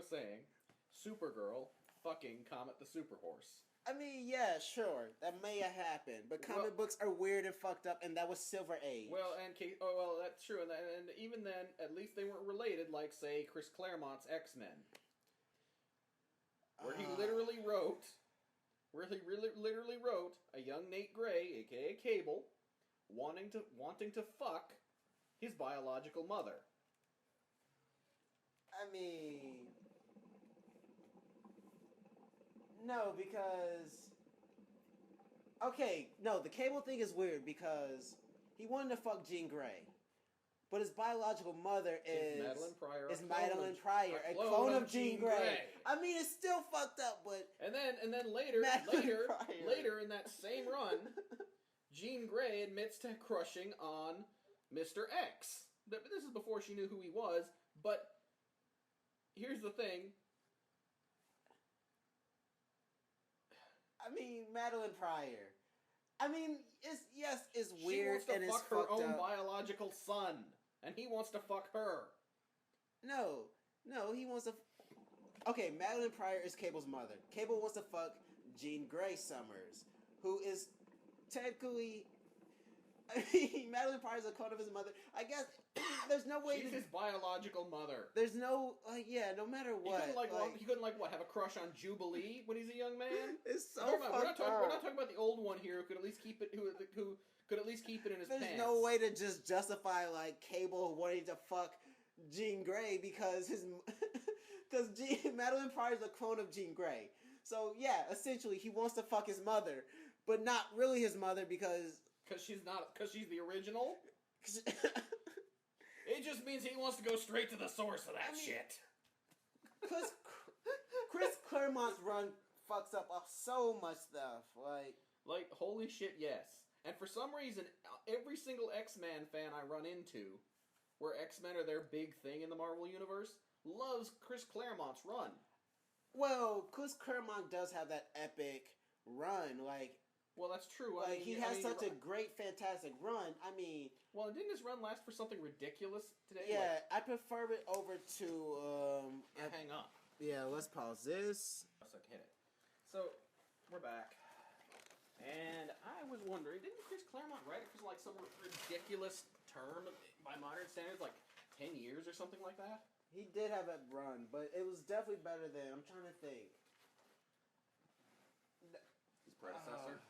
was saying, Supergirl fucking Comet the Superhorse. I mean, yeah, sure, that may have happened, but comic books are weird and fucked up, and that was Silver Age. Well, that's true, and even then, at least they weren't related, like, say, Chris Claremont's X-Men. Where he literally wrote a young Nate Gray, aka Cable, wanting to fuck his biological mother. I mean, no, because the Cable thing is weird because he wanted to fuck Jean Grey, but his biological mother is Madeline Pryor, a clone of Jean Grey. I mean, it's still fucked up, but and then later in that same run, Jean Grey admits to crushing on Mr. X. This is before she knew who he was, but here's the thing. I mean, Madeline Pryor. I mean, it's weird and it's fucked up. She wants to fuck her own biological son, and he wants to fuck her. No, he wants to... Okay, Madeline Pryor is Cable's mother. Cable wants to fuck Jean Grey Summers, who is technically... I mean, Madeline Pryor is a clone of his mother. I guess there's no way She's his biological mother. There's no... no matter what. He couldn't have a crush on Jubilee when he's a young man? It's so fucked we're up. not talking about the old one here who could at least keep it in his pants. There's no way to just justify, Cable wanting to fuck Jean Grey because Madeline Pryor is a clone of Jean Grey. So, yeah, essentially, he wants to fuck his mother, but not really his mother because she's the original? It just means he wants to go straight to the source of that shit. Because Chris Claremont's run fucks up so much stuff. Like, holy shit, yes. And for some reason, every single X-Men fan I run into, where X-Men are their big thing in the Marvel Universe, loves Chris Claremont's run. Well, Chris Claremont does have that epic run, Well, that's true. He has such a great, fantastic run. I mean... Well, didn't his run last for something ridiculous today? Yeah, I prefer it over to... hang up. Yeah, let's pause this. So, hit it. So, we're back. And I was wondering, didn't Chris Claremont write it for some ridiculous term by modern standards, 10 years or something like that? He did have a run, but it was definitely better than... I'm trying to think. His predecessor?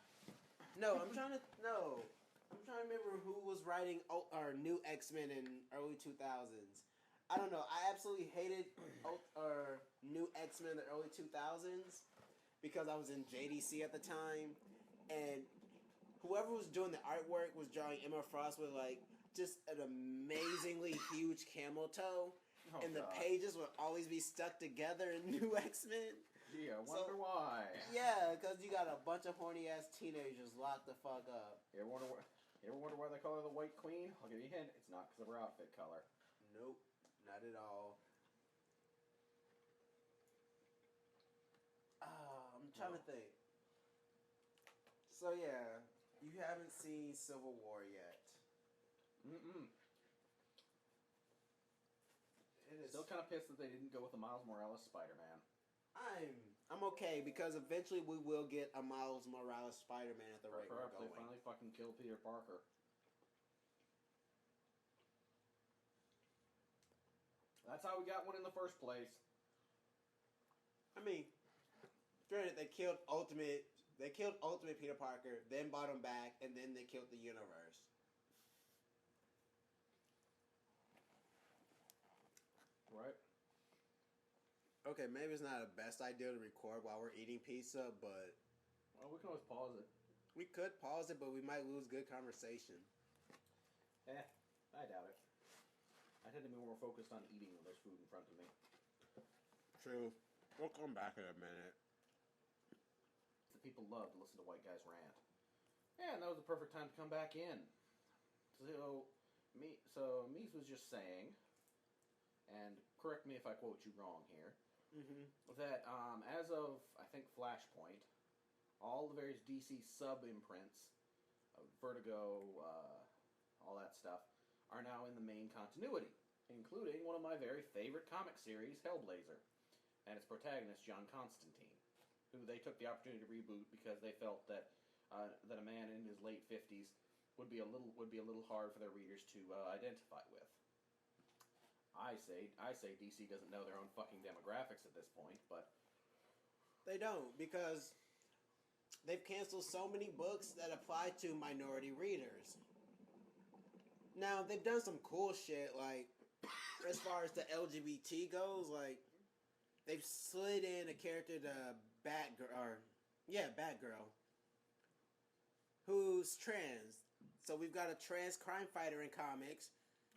I'm trying to remember who was writing our new X-Men in early 2000s. I don't know. I absolutely hated our new X-Men in the early 2000s because I was in JDC at the time, and whoever was doing the artwork was drawing Emma Frost with just an amazingly huge camel toe, and the pages would always be stuck together in new X-Men. Gee, I wonder why. Yeah, because you got a bunch of horny-ass teenagers locked the fuck up. You ever wonder why they call her the White Queen? I'll give you a hint. It's not because of her outfit color. Nope, not at all. I'm trying to think. So, yeah, you haven't seen Civil War yet. Mm-mm. It is... Still kind of pissed that they didn't go with the Miles Morales Spider-Man. I'm okay because eventually we will get a Miles Morales Spider-Man at the rate we're going. They finally fucking kill Peter Parker. That's how we got one in the first place. I mean, granted, they killed Ultimate Peter Parker, then brought him back, and then they killed the universe. Right. Okay, maybe it's not the best idea to record while we're eating pizza, but... Well, we can always pause it. We could pause it, but we might lose good conversation. I doubt it. I tend to be more focused on eating when there's food in front of me. True. We'll come back in a minute. The people love to listen to white guys rant. Yeah, and that was the perfect time to come back in. So Mies was just saying, and correct me if I quote you wrong here, that as of, I think, Flashpoint, all the various DC sub-imprints, Vertigo, all that stuff, are now in the main continuity, including one of my very favorite comic series, Hellblazer. and its protagonist, John Constantine, who they took the opportunity to reboot because they felt that that a man in his late 50s would be a little hard for their readers to identify with. I say DC doesn't know their own fucking demographics at this point, but they don't, because they've canceled so many books that apply to minority readers. Now, they've done some cool shit, like, as far as the LGBT goes, like, they've slid in a character to Batgirl, who's trans. So we've got a trans crime fighter in comics,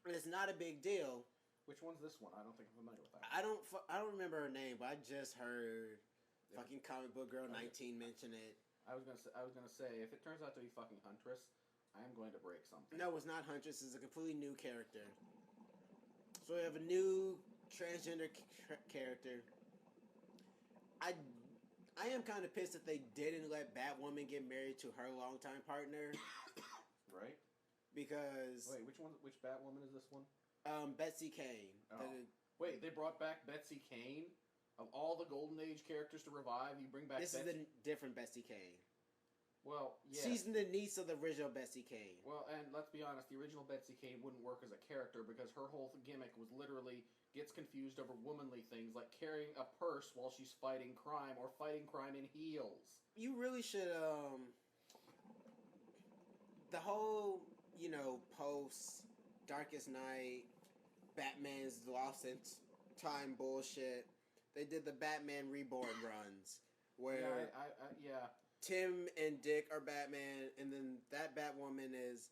and it's not a big deal. Which one's this one? I don't think I'm familiar with that. I don't remember her name, but I just heard fucking comic book girl 19 mention it. I was gonna say, if it turns out to be fucking Huntress, I am going to break something. No, it's not Huntress. It's a completely new character. So we have a new transgender character. I am kind of pissed that they didn't let Batwoman get married to her longtime partner. Right? Because wait, which Batwoman is this one? Betsy Kane. Oh. Wait, they brought back Betsy Kane? Of all the Golden Age characters to revive, you bring back This is the different Betsy Kane. Well, yeah. She's the niece of the original Betsy Kane. Well, and let's be honest, the original Betsy Kane wouldn't work as a character because her whole gimmick was literally gets confused over womanly things like carrying a purse while she's fighting crime or fighting crime in heels. You really should, the whole, post Darkest Night, Batman's Lost in Time bullshit. They did the Batman Reborn runs where Tim and Dick are Batman, and then that Batwoman is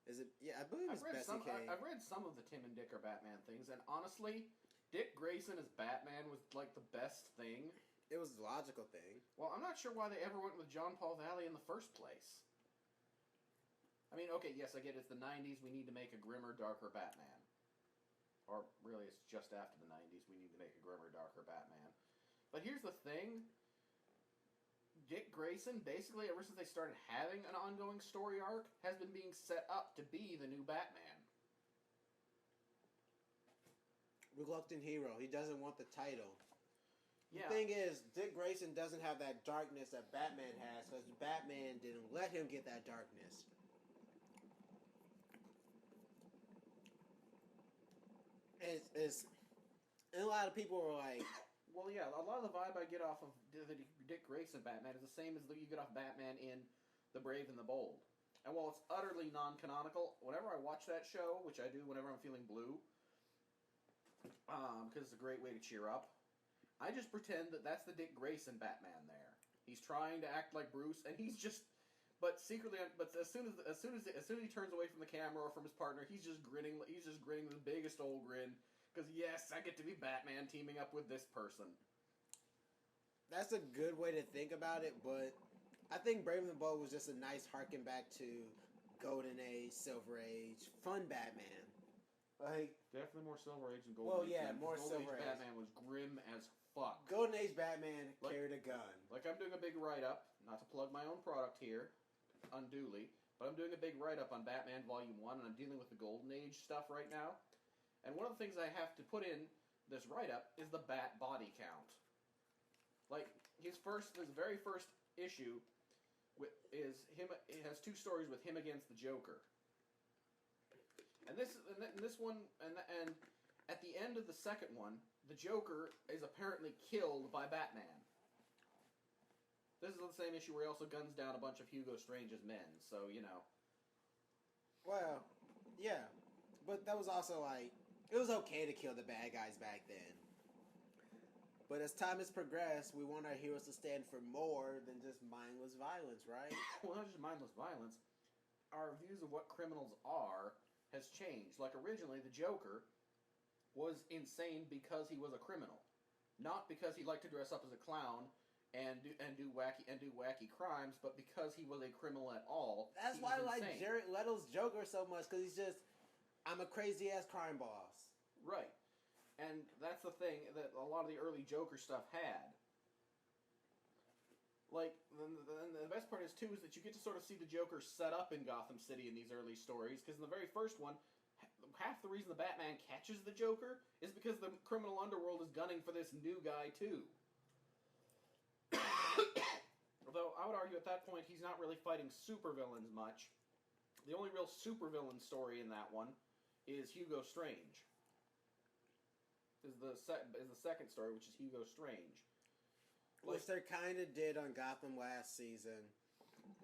it? Yeah, I believe it's Betsy Kane. I've read some of the Tim and Dick are Batman things, and honestly, Dick Grayson as Batman was like the best thing. It was the logical thing. Well, I'm not sure why they ever went with John Paul Valley in the first place. I mean, okay, yes, I get it's the 90s. We need to make a grimmer, darker Batman. Or really, it's just after the 90s. We need to make a grimmer, darker Batman. But here's the thing. Dick Grayson, basically, ever since they started having an ongoing story arc, has been being set up to be the new Batman. Reluctant hero. He doesn't want the title. Yeah. The thing is, Dick Grayson doesn't have that darkness that Batman has, because Batman didn't let him get that darkness. It's and a lot of people were like, well, yeah, a lot of the vibe I get off of the Dick Grayson Batman is the same as you get off Batman in The Brave and the Bold. And while it's utterly non-canonical, whenever I watch that show, which I do whenever I'm feeling blue, because it's a great way to cheer up, I just pretend that that's the Dick Grayson Batman there. He's trying to act like Bruce, and he's just, but secretly, but as soon as he turns away from the camera or from his partner, he's just grinning the biggest old grin. Because, yes, I get to be Batman teaming up with this person. That's a good way to think about it, but I think Brave and the Bold was just a nice harken back to Golden Age, Silver Age, fun Batman. Like, definitely more Silver Age than Golden Age. Well, yeah, more Silver Age. Batman was grim as fuck. Golden Age Batman carried a gun. Like, I'm doing a big write-up, not to plug my own product here, unduly, but I'm doing a big write-up on Batman Volume 1, and I'm dealing with the Golden Age stuff right now. And one of the things I have to put in this write-up is the Bat body count. Like, his very first issue is him. It has 2 stories with him against the Joker. And this one, and at the end of the second one, the Joker is apparently killed by Batman. This is the same issue where he also guns down a bunch of Hugo Strange's men. So Well, yeah, but that was also like. It was okay to kill the bad guys back then. But as time has progressed, we want our heroes to stand for more than just mindless violence, right? Well, not just mindless violence. Our views of what criminals are has changed. Like, originally, the Joker was insane because he was a criminal. Not because he liked to dress up as a clown and do wacky crimes, but because he was a criminal at all. That's why I like Jared Leto's Joker so much, because he's just, I'm a crazy-ass crime boss. Right. And that's the thing that a lot of the early Joker stuff had. Like, the best part is, too, is that you get to sort of see the Joker set up in Gotham City in these early stories, because in the very first one, half the reason the Batman catches the Joker is because the criminal underworld is gunning for this new guy too. Although I would argue at that point he's not really fighting supervillains much. The only real supervillain story in that one is Hugo Strange. Is the second story, which is Hugo Strange. Which they kind of did on Gotham last season.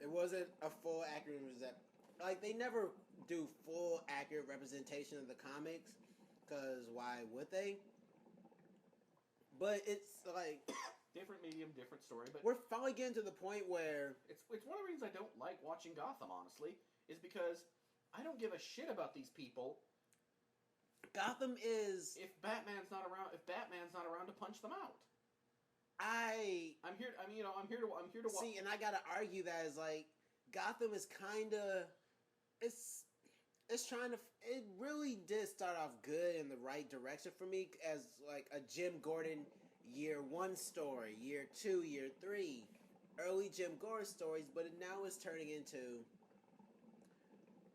It wasn't a full accurate like they never do full accurate representation of the comics, because why would they? But it's like different medium, different story. But we're finally getting to the point where it's one of the reasons I don't like watching Gotham. Honestly, is because I don't give a shit about these people. Gotham is if Batman's not around to punch them out. I'm here to see, and I gotta argue that is like Gotham is kind of it's trying to. It really did start off good in the right direction for me as like a Jim Gordon year 1 story, year 2, year 3, early Jim Gordon stories, but now it's turning into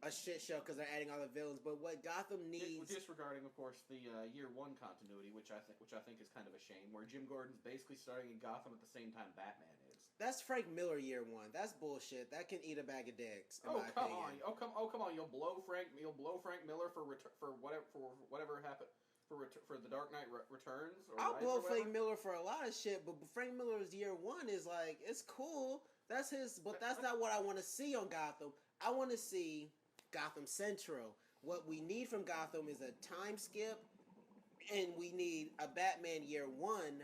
a shit show because they're adding all the villains. But what Gotham needs, disregarding of course the year 1 continuity, which I think is kind of a shame, where Jim Gordon's basically starting in Gotham at the same time Batman is. That's Frank Miller year 1. That's bullshit. That can eat a bag of dicks. In my opinion. Come on! You'll blow Frank Miller for whatever happened for the Dark Knight Returns. I'll blow Frank Miller for a lot of shit, but Frank Miller's year 1 is like it's cool. That's his, but that's not what I want to see on Gotham. I want to see Gotham Central. What we need from Gotham is a time skip, and we need a Batman year 1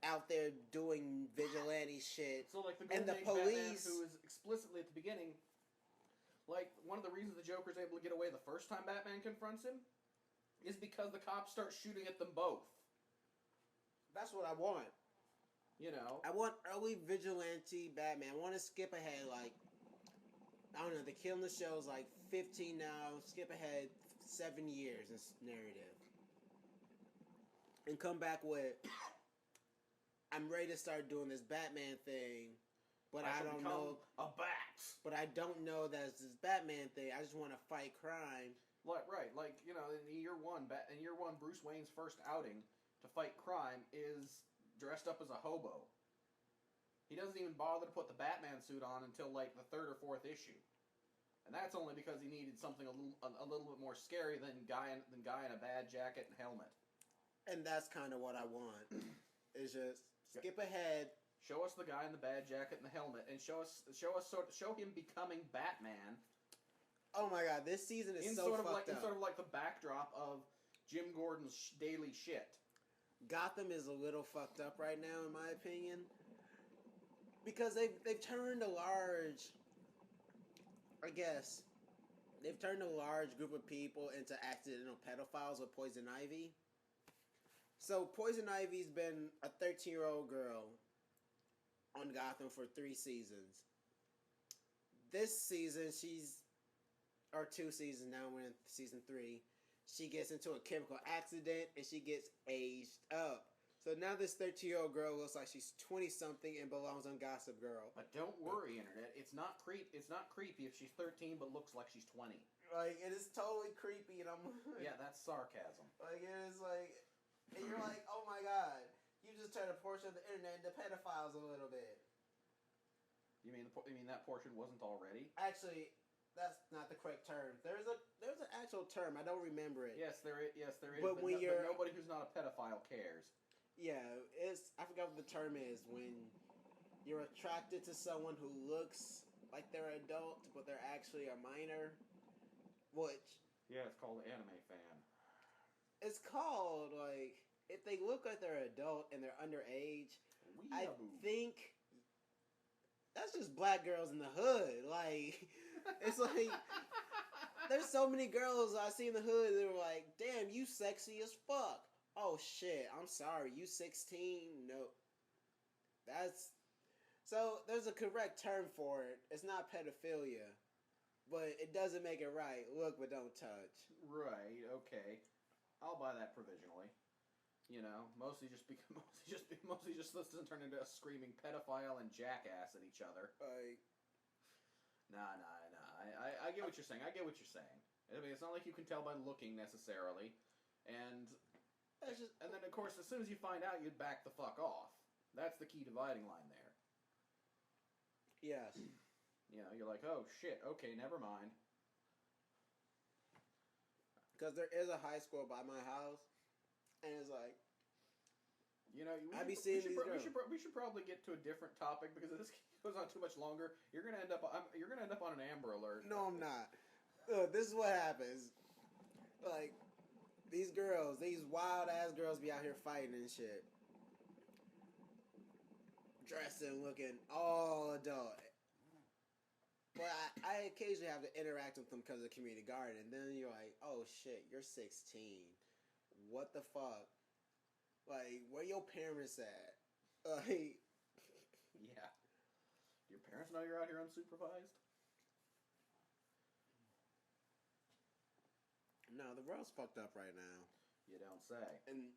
out there doing vigilante shit. So like the police, Batman, who is explicitly at the beginning, like one of the reasons the Joker's able to get away the first time Batman confronts him is because the cops start shooting at them both. That's what I want. You know, I want early vigilante Batman. I want to skip ahead, like I don't know, the Killing the Show's like 15 now. Skip ahead 7 years in narrative, and come back with. I'm ready to start doing this Batman thing, but I don't know a bat. But I don't know that it's this Batman thing. I just want to fight crime. Like you know, in year 1, Bruce Wayne's first outing to fight crime is dressed up as a hobo. He doesn't even bother to put the Batman suit on until like the 3rd or 4th issue, and that's only because he needed something a little bit more scary than guy in a bad jacket and helmet. And that's kind of what I want. Is just skip ahead. Show us the guy in the bad jacket and the helmet, and show him becoming Batman. Oh my god, this season is so fucked up. In sort of like the backdrop of Jim Gordon's daily shit. Gotham is a little fucked up right now, in my opinion, because they've turned a large. I guess they've turned a large group of people into accidental pedophiles with Poison Ivy. So Poison Ivy's been a 13-year-old girl on Gotham for 3 seasons. This season, or 2 seasons now, we're in season 3, she gets into a chemical accident and she gets aged up. So now this 13-year-old girl looks like she's 20-something and belongs on Gossip Girl. But don't worry, Internet. It's not creepy if she's 13 but looks like she's 20. Like, it is totally creepy, and I'm... Yeah, that's sarcasm. Like, it is like... And you're like, oh my god, you just turned a portion of the internet into pedophiles a little bit. You mean that portion wasn't already? Actually, that's not the correct term. There's an actual term. I don't remember it. Yes, there is. But but nobody who's not a pedophile cares. Yeah, I forgot what the term is when you're attracted to someone who looks like they're an adult, but they're actually a minor. Which? Yeah, it's called anime fan. It's called, like, if they look like they're an adult and they're underage, I think that's just black girls in the hood. Like, it's like, there's so many girls I see in the hood that are like, damn, you sexy as fuck. Oh, shit, I'm sorry, you 16? No. So, there's a correct term for it. It's not pedophilia, but it doesn't make it right. Look, but don't touch. Right, okay. I'll buy that provisionally. You know, mostly just let's doesn't turn into a screaming pedophile and jackass at each other. Nah. I get what you're saying. I mean, it's not like you can tell by looking necessarily, and And then, of course, as soon as you find out, you'd back the fuck off. That's the key dividing line there. Yes. You know, you're like, oh, shit, okay, never mind. Because there is a high school by my house, and it's like... You know, we should probably get to a different topic, because if this goes on too much longer, you're gonna end up on an Amber Alert. No, I'm not. Look, this is what happens. Like, these wild-ass girls be out here fighting and shit. Dressing, looking all adult. But I occasionally have to interact with them because of the community garden. And then you're like, oh shit, you're 16. What the fuck? Like, where your parents at? Like... Yeah. Do your parents know you're out here unsupervised? No, the world's fucked up right now. You don't say. And,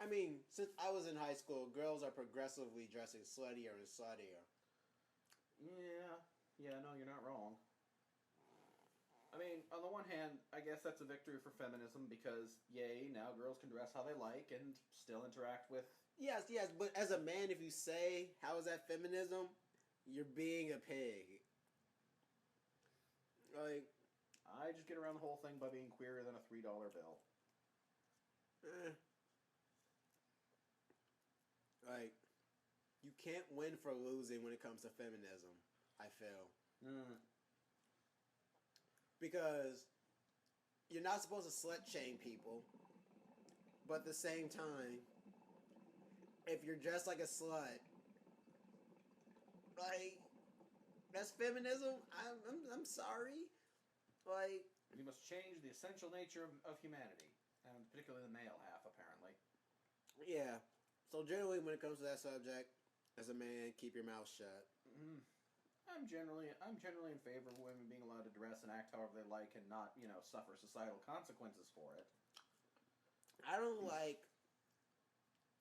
I mean, since I was in high school, girls are progressively dressing sluttier and sluttier. Yeah, no, you're not wrong. I mean, on the one hand, I guess that's a victory for feminism because, yay, now girls can dress how they like and still interact with... Yes, but as a man, if you say, how is that feminism, you're being a pig. Like... I just get around the whole thing by being queerer than a $3 bill. Like, you can't win for losing when it comes to feminism, I feel. Because you're not supposed to slut-shame people, but at the same time, if you're dressed like a slut, like, that's feminism? I'm sorry. Like, you must change the essential nature of humanity, and particularly the male half, apparently. Yeah. So generally, when it comes to that subject, as a man, keep your mouth shut. I'm generally in favor of women being allowed to dress and act however they like, and not, suffer societal consequences for it. I don't like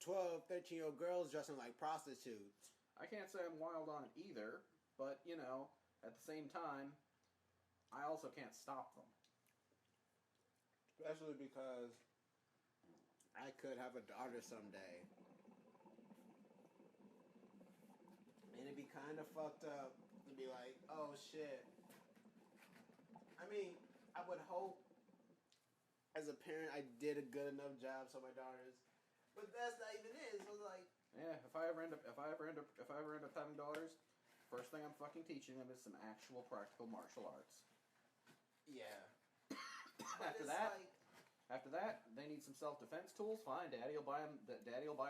12, 13-year-old girls dressing like prostitutes. I can't say I'm wild on it either, but at the same time, I also can't stop them. Especially because I could have a daughter someday. And it'd be kind of fucked up to be like, oh shit. I mean, I would hope as a parent I did a good enough job so my daughters... But that's not even it. So like... Yeah, if I ever end up having daughters, first thing I'm fucking teaching them is some actual practical martial arts. Yeah. After that, they need some self-defense tools. Fine, Daddy will buy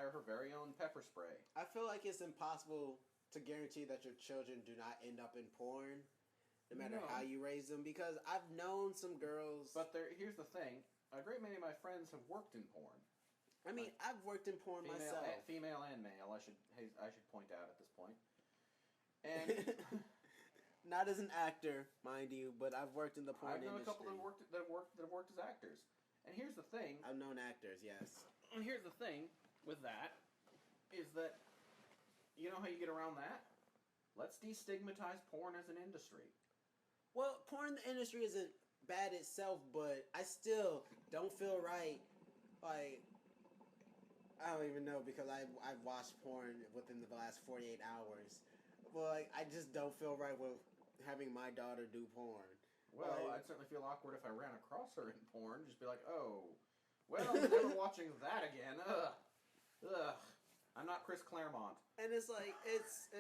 her her very own pepper spray. I feel like it's impossible to guarantee that your children do not end up in porn, no matter how you raise them. Because I've known some girls. But here's the thing: a great many of my friends have worked in porn. I mean, I've worked in porn myself. Female and male. I should point out at this point. And. Not as an actor, mind you, but I've worked in the porn industry. I've known a couple that have worked as actors. And here's the thing. I've known actors, yes. And here's the thing with that, is that, you know how you get around that? Let's destigmatize porn as an industry. Well, porn industry isn't bad itself, but I still don't feel right, like, I don't even know, because I've watched porn within the last 48 hours. But, like, I just don't feel right with having my daughter do porn. Well, I'd certainly feel awkward if I ran across her in porn. Just be like, oh, well, never watching that again. Ugh. I'm not Chris Claremont. And it's like, it's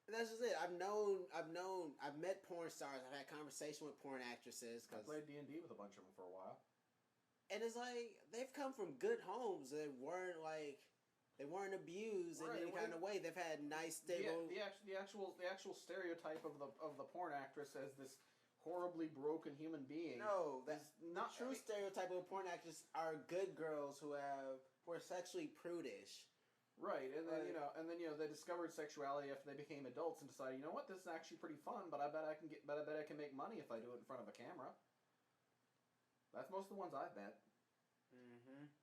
that's just it. I've met porn stars. I've had conversation with porn actresses. I played D&D with a bunch of them for a while. And it's like, they've come from good homes. They weren't abused in any kind of way. They've had nice, stable... The actual stereotype of the porn actress as this horribly broken human being. No, that's not true. Stereotype of a porn actress are good girls who were sexually prudish. Right, and then they discovered sexuality after they became adults and decided, you know what, this is actually pretty fun, but I bet I can make money if I do it in front of a camera. That's most of the ones I've met.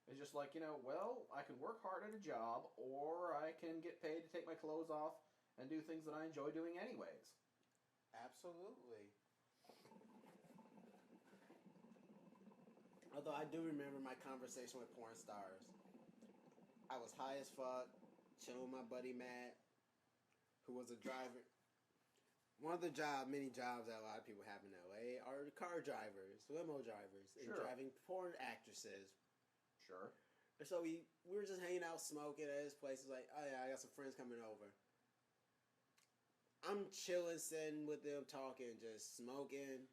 It's just like, well, I can work hard at a job, or I can get paid to take my clothes off and do things that I enjoy doing anyways. Absolutely. Although I do remember my conversation with porn stars. I was high as fuck, chilling with my buddy Matt, who was a driver. One of the many jobs that a lot of people have in LA are car drivers, limo drivers, and driving porn actresses. Sure. And so we were just hanging out, smoking at his place. It's like, oh yeah, I got some friends coming over. I'm chilling, sitting with them, talking, just smoking.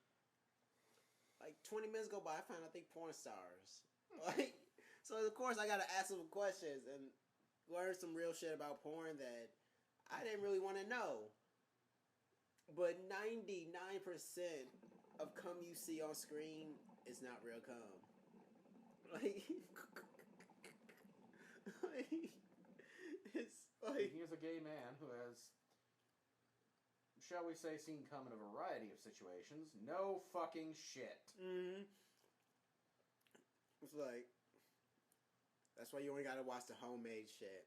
Like 20 minutes go by, I find out they porn stars. Like, so of course I gotta ask them questions and learn some real shit about porn that I didn't really want to know. But 99% of cum you see on screen is not real cum. Like, it's like... Here's a gay man who has, shall we say, seen cum in a variety of situations. No fucking shit. Mm-hmm. It's like, that's why you only gotta watch the homemade shit.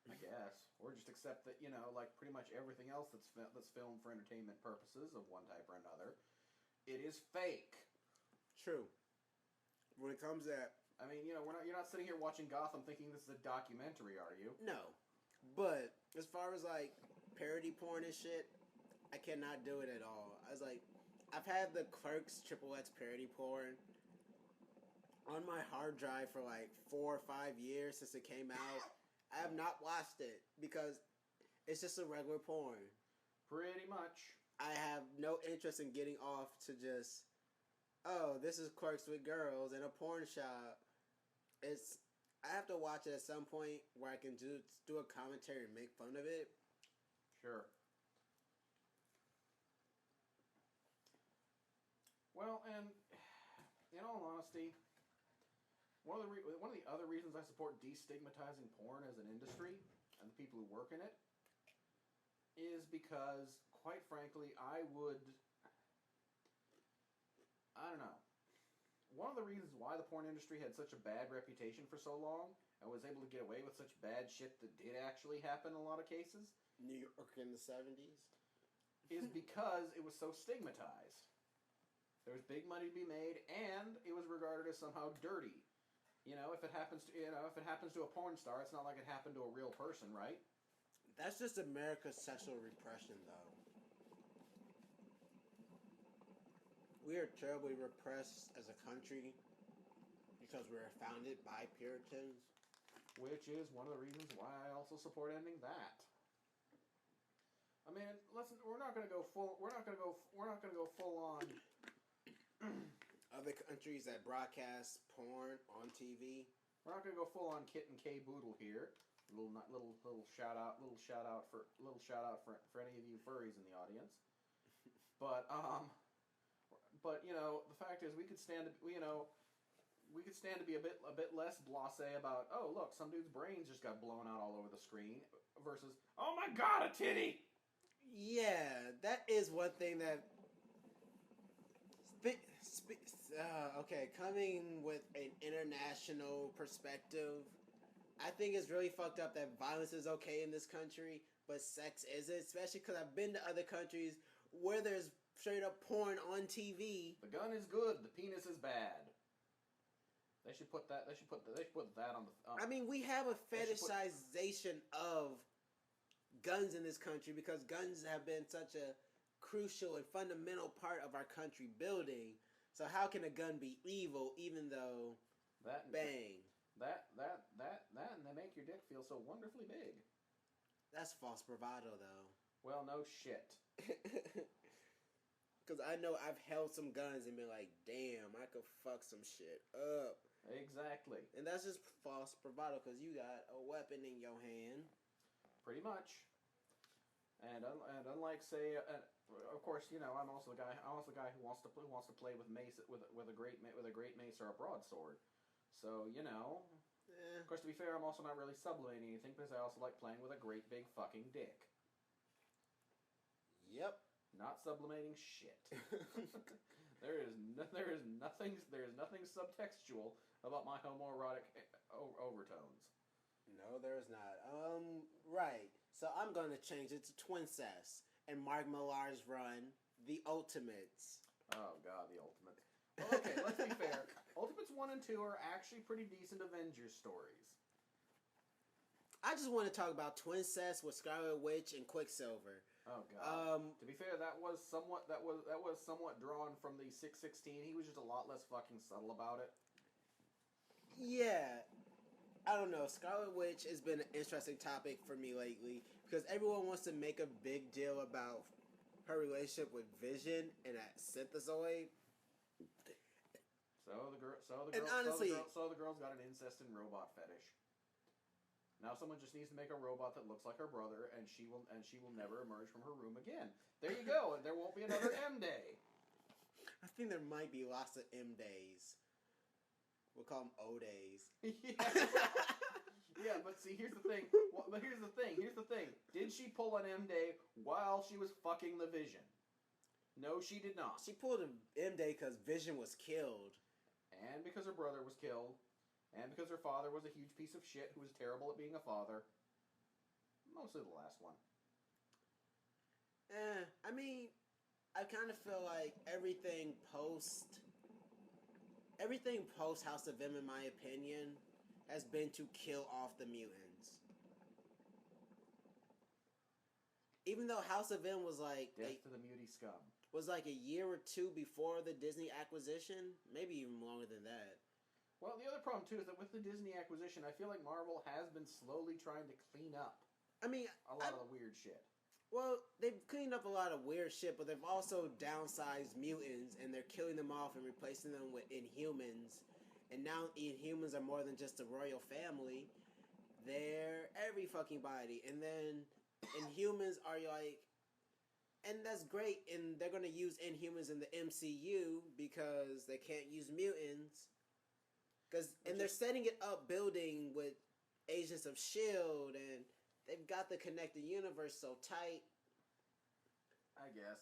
I guess. Or just accept that, you know, like pretty much everything else that's filmed for entertainment purposes of one type or another, it is fake. True. When it comes to that... I mean, you know, you're not sitting here watching Gotham thinking this is a documentary, are you? No. But, as far as, like, parody porn and shit, I cannot do it at all. I was like, I've had the Clerks XXX parody porn on my hard drive for, like, 4 or 5 years since it came out. I have not watched it because it's just a regular porn. Pretty much. I have no interest in getting off to just, oh, this is Clerks with girls in a porn shop. I have to watch it at some point where I can do a commentary and make fun of it. Sure. Well, and in all honesty, one of the other reasons I support destigmatizing porn as an industry and the people who work in it is because, quite frankly, I don't know. One of the reasons why the porn industry had such a bad reputation for so long and was able to get away with such bad shit that did actually happen in a lot of cases, New York in the 70s, is because it was so stigmatized. There was big money to be made, and it was regarded as somehow dirty. You know, if it happens to a porn star, it's not like it happened to a real person, right? That's just America's sexual repression, though. We are terribly repressed as a country because we were founded by Puritans, which is one of the reasons why I also support ending that. I mean, we're not going to go full on. Other countries that broadcast porn on TV. We're not going to go full on Kit and K Boodle here. Little shout out for any of you furries in the audience. But you know, the fact is we could stand to be a bit less blasé about, oh look, some dude's brains just got blown out all over the screen versus, oh my god, a titty. Yeah, that is one thing that. Okay, coming with an international perspective, I think it's really fucked up that violence is okay in this country, but sex isn't. Especially because I've been to other countries where there's straight up porn on TV. The gun is good. The penis is bad. They should put that. They should put that on the. I mean, we have a fetishization of guns in this country because guns have been such a crucial and fundamental part of our country building. So how can a gun be evil even though that bang? That and they make your dick feel so wonderfully big. That's false bravado though. Well, no shit. Because I know I've held some guns and been like, damn, I could fuck some shit up. Exactly. And that's just false bravado because you got a weapon in your hand. Pretty much. And unlike, say, of course, you know, I'm also the guy who wants to play with mace with a great mace or a broadsword. So you know, of course, to be fair, I'm also not really sublimating anything because I also like playing with a great big fucking dick. Yep. Not sublimating shit. There is nothing subtextual about my homoerotic overtones. No, there is not. Right. So I'm going to change it to Twincest and Mark Millar's run, The Ultimates. Oh God, The Ultimate. Well, okay, let's be fair. Ultimates 1 and 2 are actually pretty decent Avengers stories. I just want to talk about Twincest with Scarlet Witch and Quicksilver. Oh god. To be fair, that was somewhat drawn from the 616. He was just a lot less fucking subtle about it. Yeah. I don't know. Scarlet Witch has been an interesting topic for me lately because everyone wants to make a big deal about her relationship with Vision and that synthezoid. So the girl's got an incest and robot fetish. Now someone just needs to make a robot that looks like her brother, and she will never emerge from her room again. There you go, and there won't be another M day. I think there might be lots of M days. We'll call them O days. Yeah, but see, here's the thing. Here's the thing. Did she pull an M day while she was fucking the Vision? No, she did not. She pulled an M day because Vision was killed. And because her brother was killed. And because her father was a huge piece of shit who was terrible at being a father. Mostly the last one. I mean, I kind of feel like everything post House of M, in my opinion, has been to kill off the mutants. Even though House of M was like death to the muty scum. Was like a year or two before the Disney acquisition, maybe even longer than that. Well, the other problem too is that with the Disney acquisition, I feel like Marvel has been slowly trying to clean up. I mean, a lot of the weird shit. Well, they've cleaned up a lot of weird shit, but they've also downsized mutants, and they're killing them off and replacing them with Inhumans. And now Inhumans are more than just a royal family; they're every fucking body. And then Inhumans are like. And that's great, and they're going to use Inhumans in the MCU because they can't use mutants. And they're setting it up building with Agents of S.H.I.E.L.D., and they've got the connected universe so tight. I guess.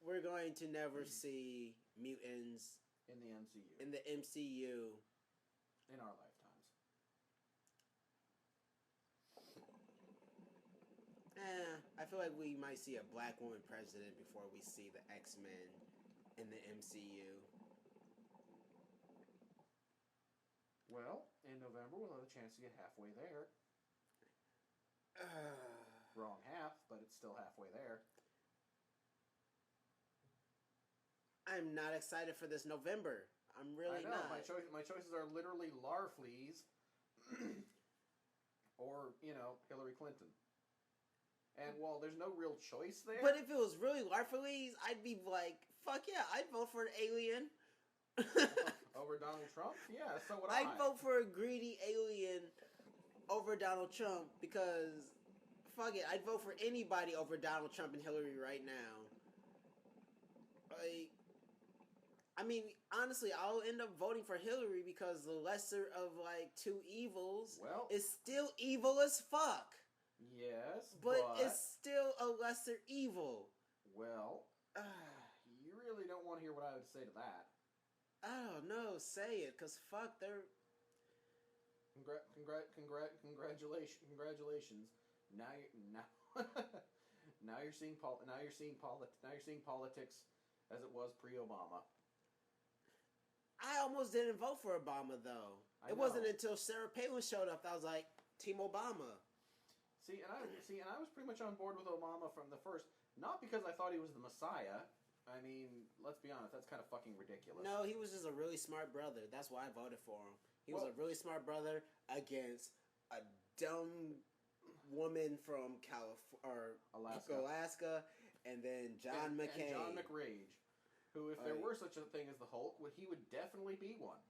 We're going to never see mutants in the MCU. In the MCU. In our lifetimes. I feel like we might see a black woman president before we see the X-Men in the MCU. Well, in November we'll have a chance to get halfway there. Wrong half, but it's still halfway there. I'm not excited for this November. I'm really not. My choices are literally Larfleas or, Hillary Clinton. And while there's no real choice there... But if it was really Larfleas, I'd be like, fuck yeah, I'd vote for an alien. Over Donald Trump? Yeah, so would I. I'd vote for a greedy alien over Donald Trump because, fuck it, I'd vote for anybody over Donald Trump and Hillary right now. Like, I mean, honestly, I'll end up voting for Hillary because the lesser of, two evils is still evil as fuck. Yes, but it's still a lesser evil. Well, you really don't want to hear what I would say to that. I don't know. Say it, cause fuck, they're. Congratulations. Now you're seeing politics as it was pre-Obama. I almost didn't vote for Obama though. It wasn't until Sarah Palin showed up that I was like, Team Obama. See, and I was pretty much on board with Obama from the first. Not because I thought he was the Messiah. I mean, let's be honest, that's kind of fucking ridiculous. No, he was just a really smart brother. That's why I voted for him. He was a really smart brother against a dumb woman from Alaska, and then John McCain. And John McRage, who, if there were such a thing as the Hulk, he would definitely be one.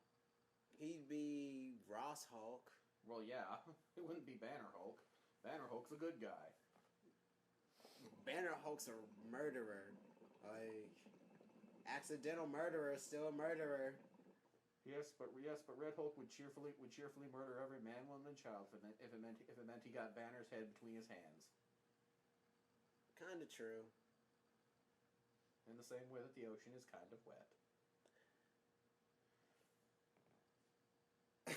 He'd be Ross Hulk. Well, yeah. It wouldn't be Banner Hulk. Banner Hulk's a good guy. Banner Hulk's a murderer. Accidental murderer is still a murderer. Yes, but Red Hulk would cheerfully murder every man, woman, and child if it meant he got Banner's head between his hands. Kinda true. In the same way that the ocean is kind of wet.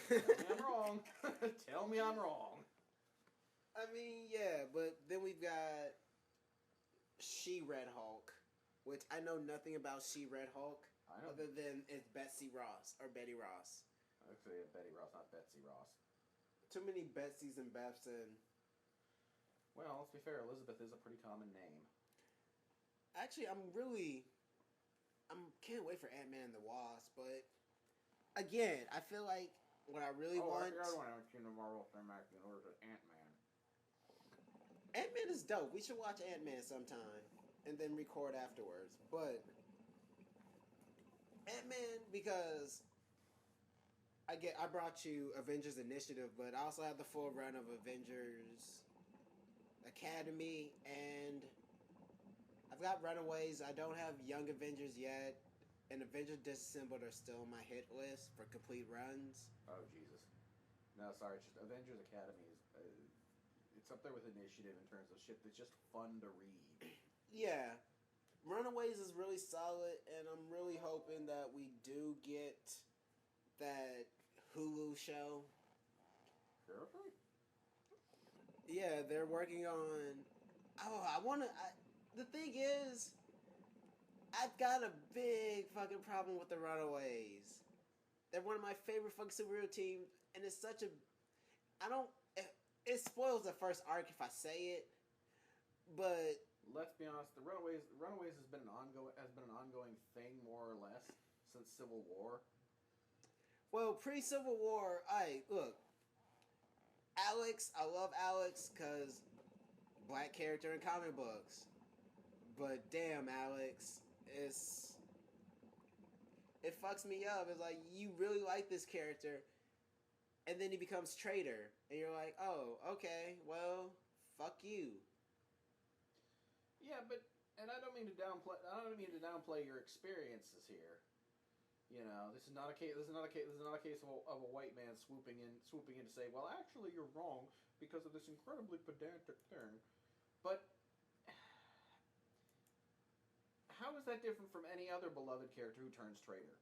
Tell me I'm wrong. Tell me I'm wrong. I mean, yeah, but then we've got She-Red Hulk, which I know nothing about She-Red Hulk. I know. Other than it's Betsy Ross or Betty Ross. Actually, Betty Ross, not Betsy Ross. Too many Betsies and Beths and... Well, let's be fair, Elizabeth is a pretty common name. Actually, can't wait for Ant-Man and the Wasp, but again, I feel like what I really want... I want to see the Marvel Cinematic Universe with Ant-Man. Ant-Man is dope. We should watch Ant-Man sometime and then record afterwards. But Ant-Man, because I brought you Avengers Initiative, but I also have the full run of Avengers Academy, and I've got Runaways. I don't have Young Avengers yet, and Avengers Disassembled are still on my hit list for complete runs. Oh, Jesus. No, sorry, it's just Avengers Academy is... it's up there with Initiative in terms of shit that's just fun to read. Yeah. Runaways is really solid, and I'm really hoping that we do get that Hulu show. Seriously? Yeah, they're working on... the thing is, I've got a big fucking problem with the Runaways. They're one of my favorite fucking superhero teams, and it's such a... It spoils the first arc if I say it, but let's be honest. The Runaways has been an ongoing thing more or less since Civil War. Well, pre-Civil War, look, Alex. I love Alex because black character in comic books, but damn, Alex, it fucks me up. It's like you really like this character. And then he becomes traitor, and you're like, "Oh, okay, well, fuck you." Yeah, but I don't mean to downplay your experiences here. You know, this is not a case of a white man swooping in to say, "Well, actually, you're wrong because of this incredibly pedantic thing." But how is that different from any other beloved character who turns traitor?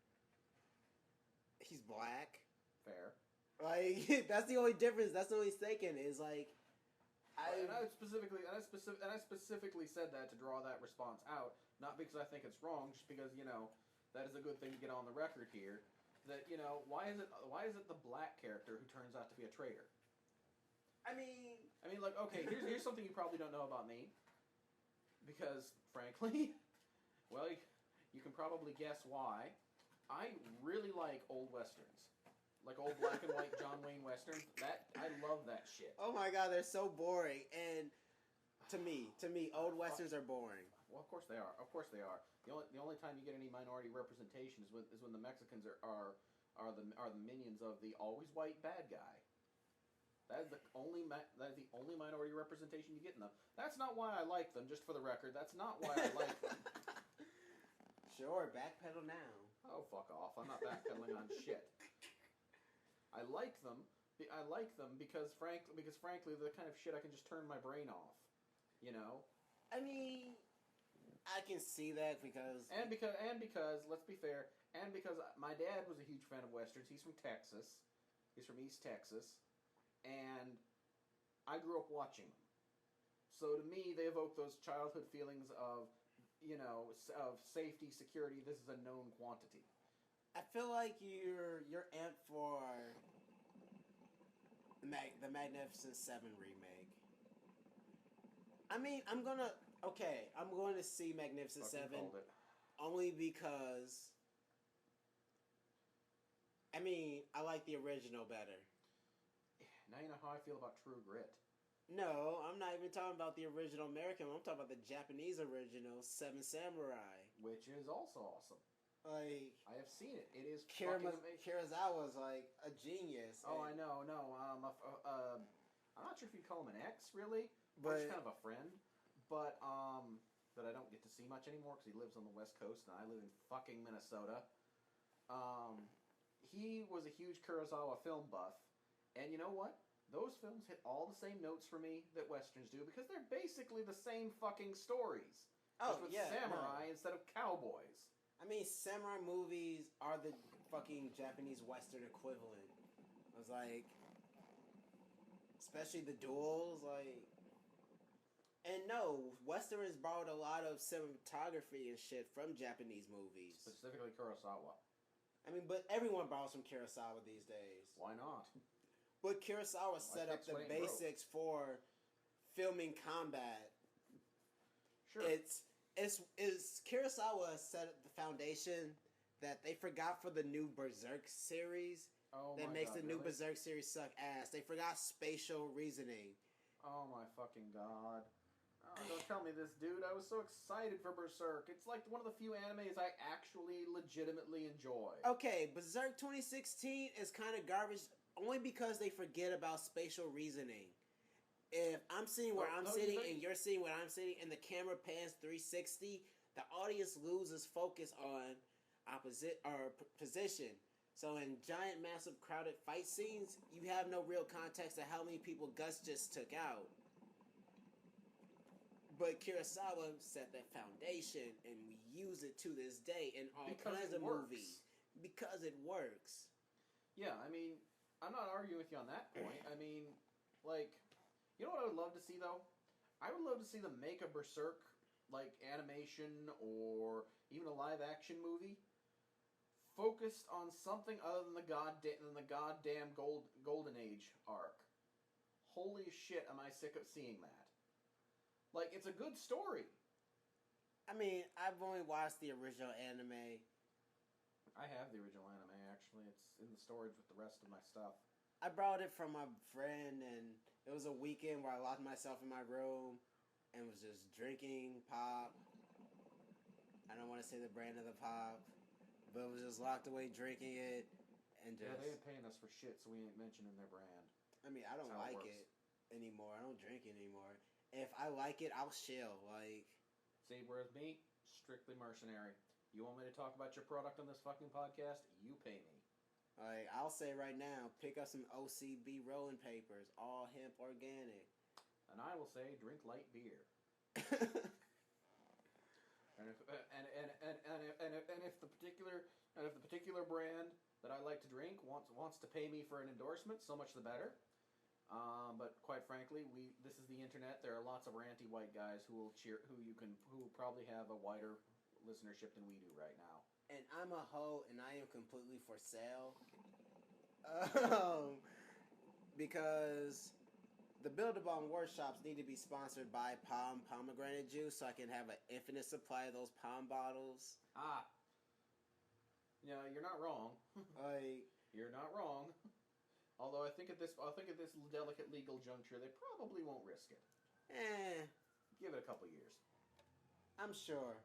He's black. Fair. Like, that's the only difference. That's the only mistaken is like, I specifically said that to draw that response out, not because I think it's wrong, just because that is a good thing to get on the record here. That why is it the black character who turns out to be a traitor? I mean, like, okay, here's something you probably don't know about me, because frankly, well, you can probably guess why. I really like old westerns. Like old black and white John Wayne westerns. I love that shit. Oh my god, they're so boring. And to me, old westerns are boring. Well, of course they are. The only time you get any minority representation is when the Mexicans are the minions of the always white bad guy. That is the only minority representation you get in them. That's not why I like them. Just for the record, that's not why I like them. Sure, backpedal now. Oh, fuck off! I'm not backpedaling on shit. I like them because frankly, they're the kind of shit I can just turn my brain off. I mean, I can see that because let's be fair, and because my dad was a huge fan of westerns. He's from Texas. He's from East Texas, and I grew up watching them. So to me, they evoke those childhood feelings of of safety, security. This is a known quantity. I feel like you're amped for the Magnificent Seven remake. I mean, I'm going to see Magnificent Seven only because I like the original better. Now you know how I feel about True Grit. No, I'm not even talking about the original American one. I'm talking about the Japanese original, Seven Samurai. Which is also awesome. Like, I have seen it. It is fucking amazing. Kurosawa's like a genius. Oh, I know. No, I'm not sure if you'd call him an ex, really. But just kind of a friend. But that I don't get to see much anymore because he lives on the West Coast and I live in fucking Minnesota. He was a huge Kurosawa film buff, and you know what? Those films hit all the same notes for me that westerns do because they're basically the same fucking stories. Just with samurai instead of cowboys. I mean, samurai movies are the fucking Japanese Western equivalent. It was like, especially the duels, like, And no, Westerners borrowed a lot of cinematography and shit from Japanese movies. Specifically Kurosawa. I mean, but everyone borrows from Kurosawa these days. Why not? But Kurosawa set up the basics for filming combat. Sure. It's Kurosawa set up the foundation that they forgot for the new Berserk series. That makes the new Berserk series suck ass. They forgot spatial reasoning. Oh my fucking god. Oh, don't tell me this, dude. I was so excited for Berserk. It's like one of the few animes I actually legitimately enjoy. Okay, Berserk 2016 is kind of garbage only because they forget about spatial reasoning. If I'm sitting where I'm sitting and you're sitting where I'm sitting and the camera pans 360, the audience loses focus on opposite or position. So in giant, massive, crowded fight scenes, you have no real context of how many people Gus just took out. But Kurosawa set that foundation, and we use it to this day in all kinds of movies. Because it works. Yeah, I mean, I'm not arguing with you on that point. I mean, like, you know what I would love to see, though? I would love to see them make a Berserk, like, animation or even a live-action movie focused on something other than the goddamn Golden Age arc. Holy shit, am I sick of seeing that. Like, it's a good story. I mean, I've only watched the original anime. I have the original anime, actually. It's in the storage with the rest of my stuff. I borrowed it from my friend, and it was a weekend where I locked myself in my room and was just drinking pop. I don't want to say the brand of the pop, but was just locked away drinking it, and just... Yeah, they ain't paying us for shit, so we ain't mentioning their brand. I mean, I don't like it anymore. I don't drink it anymore. If I like it, I'll chill. Like, see, whereas me, strictly mercenary. You want me to talk about your product on this fucking podcast? You pay me. Like, I'll say right now, pick up some OCB rolling papers, all hemp organic. And I will say, drink light beer. And if the particular brand that I like to drink wants to pay me for an endorsement, so much the better. But quite frankly, this is the internet. There are lots of ranty white guys who probably have a wider listenership than we do right now. And I'm a hoe, and I am completely for sale. Because the Build-a-Bong workshops need to be sponsored by pomegranate juice, so I can have an infinite supply of those palm bottles. Yeah, you're not wrong. You're not wrong. Although I think at this delicate legal juncture, they probably won't risk it. Give it a couple years. I'm sure,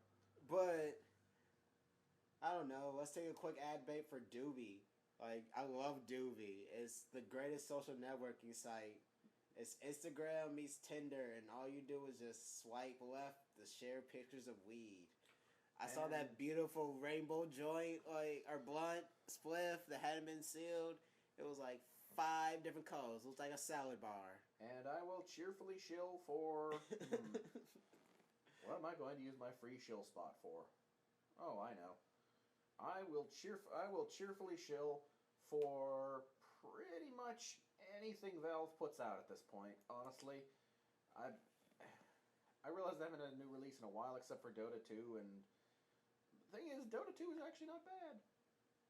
but I don't know. Let's take a quick ad bait for Doobie. Like, I love Doobie. It's the greatest social networking site. It's Instagram meets Tinder, and all you do is just swipe left to share pictures of weed. I saw that beautiful rainbow joint, or blunt spliff that hadn't been sealed. It was like 5 different colors. It looked like a salad bar. And I will cheerfully shill for... What am I going to use my free shill spot for? Oh, I know. I will cheerfully shill for pretty much anything Valve puts out at this point, honestly. I realize they haven't had a new release in a while except for Dota 2, and the thing is, Dota 2 is actually not bad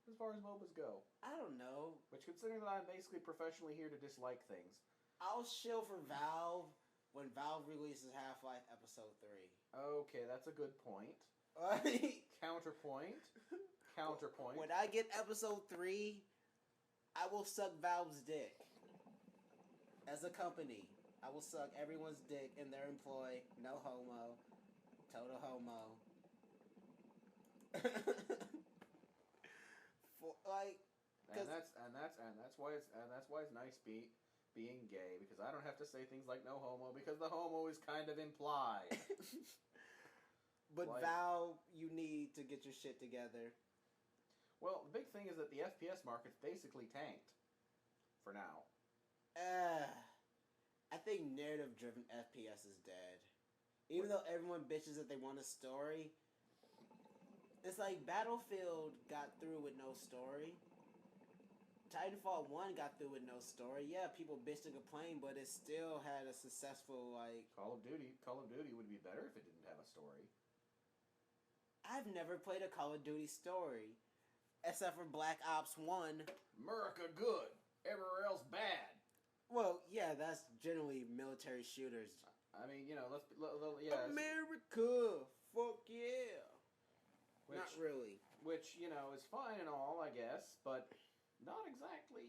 as far as MOBAs go. I don't know. Which, considering that I'm basically professionally here to dislike things. I'll shill for Valve when Valve releases Half-Life Episode 3. Okay, that's a good point. Counterpoint. When I get Episode 3, I will suck Valve's dick. As a company, I will suck everyone's dick in their employ. No homo. Total homo. And that's why it's nice being gay, because I don't have to say things like no homo, because the homo is kind of implied. But like, Valve, you need to get your shit together. Well, the big thing is that the FPS market's basically tanked for now. I think narrative-driven FPS is dead. Even though everyone bitches that they want a story, it's like Battlefield got through with no story. Titanfall 1 got through with no story. Yeah, people bitched and complained, but it still had a successful, like... Call of Duty would be better if it didn't have a story. I've never played a Call of Duty story. Except for Black Ops 1. America good, everywhere else bad. Well, yeah, that's generally military shooters. I mean, yeah. America, fuck yeah. Not really. Which, is fine and all, I guess, but not exactly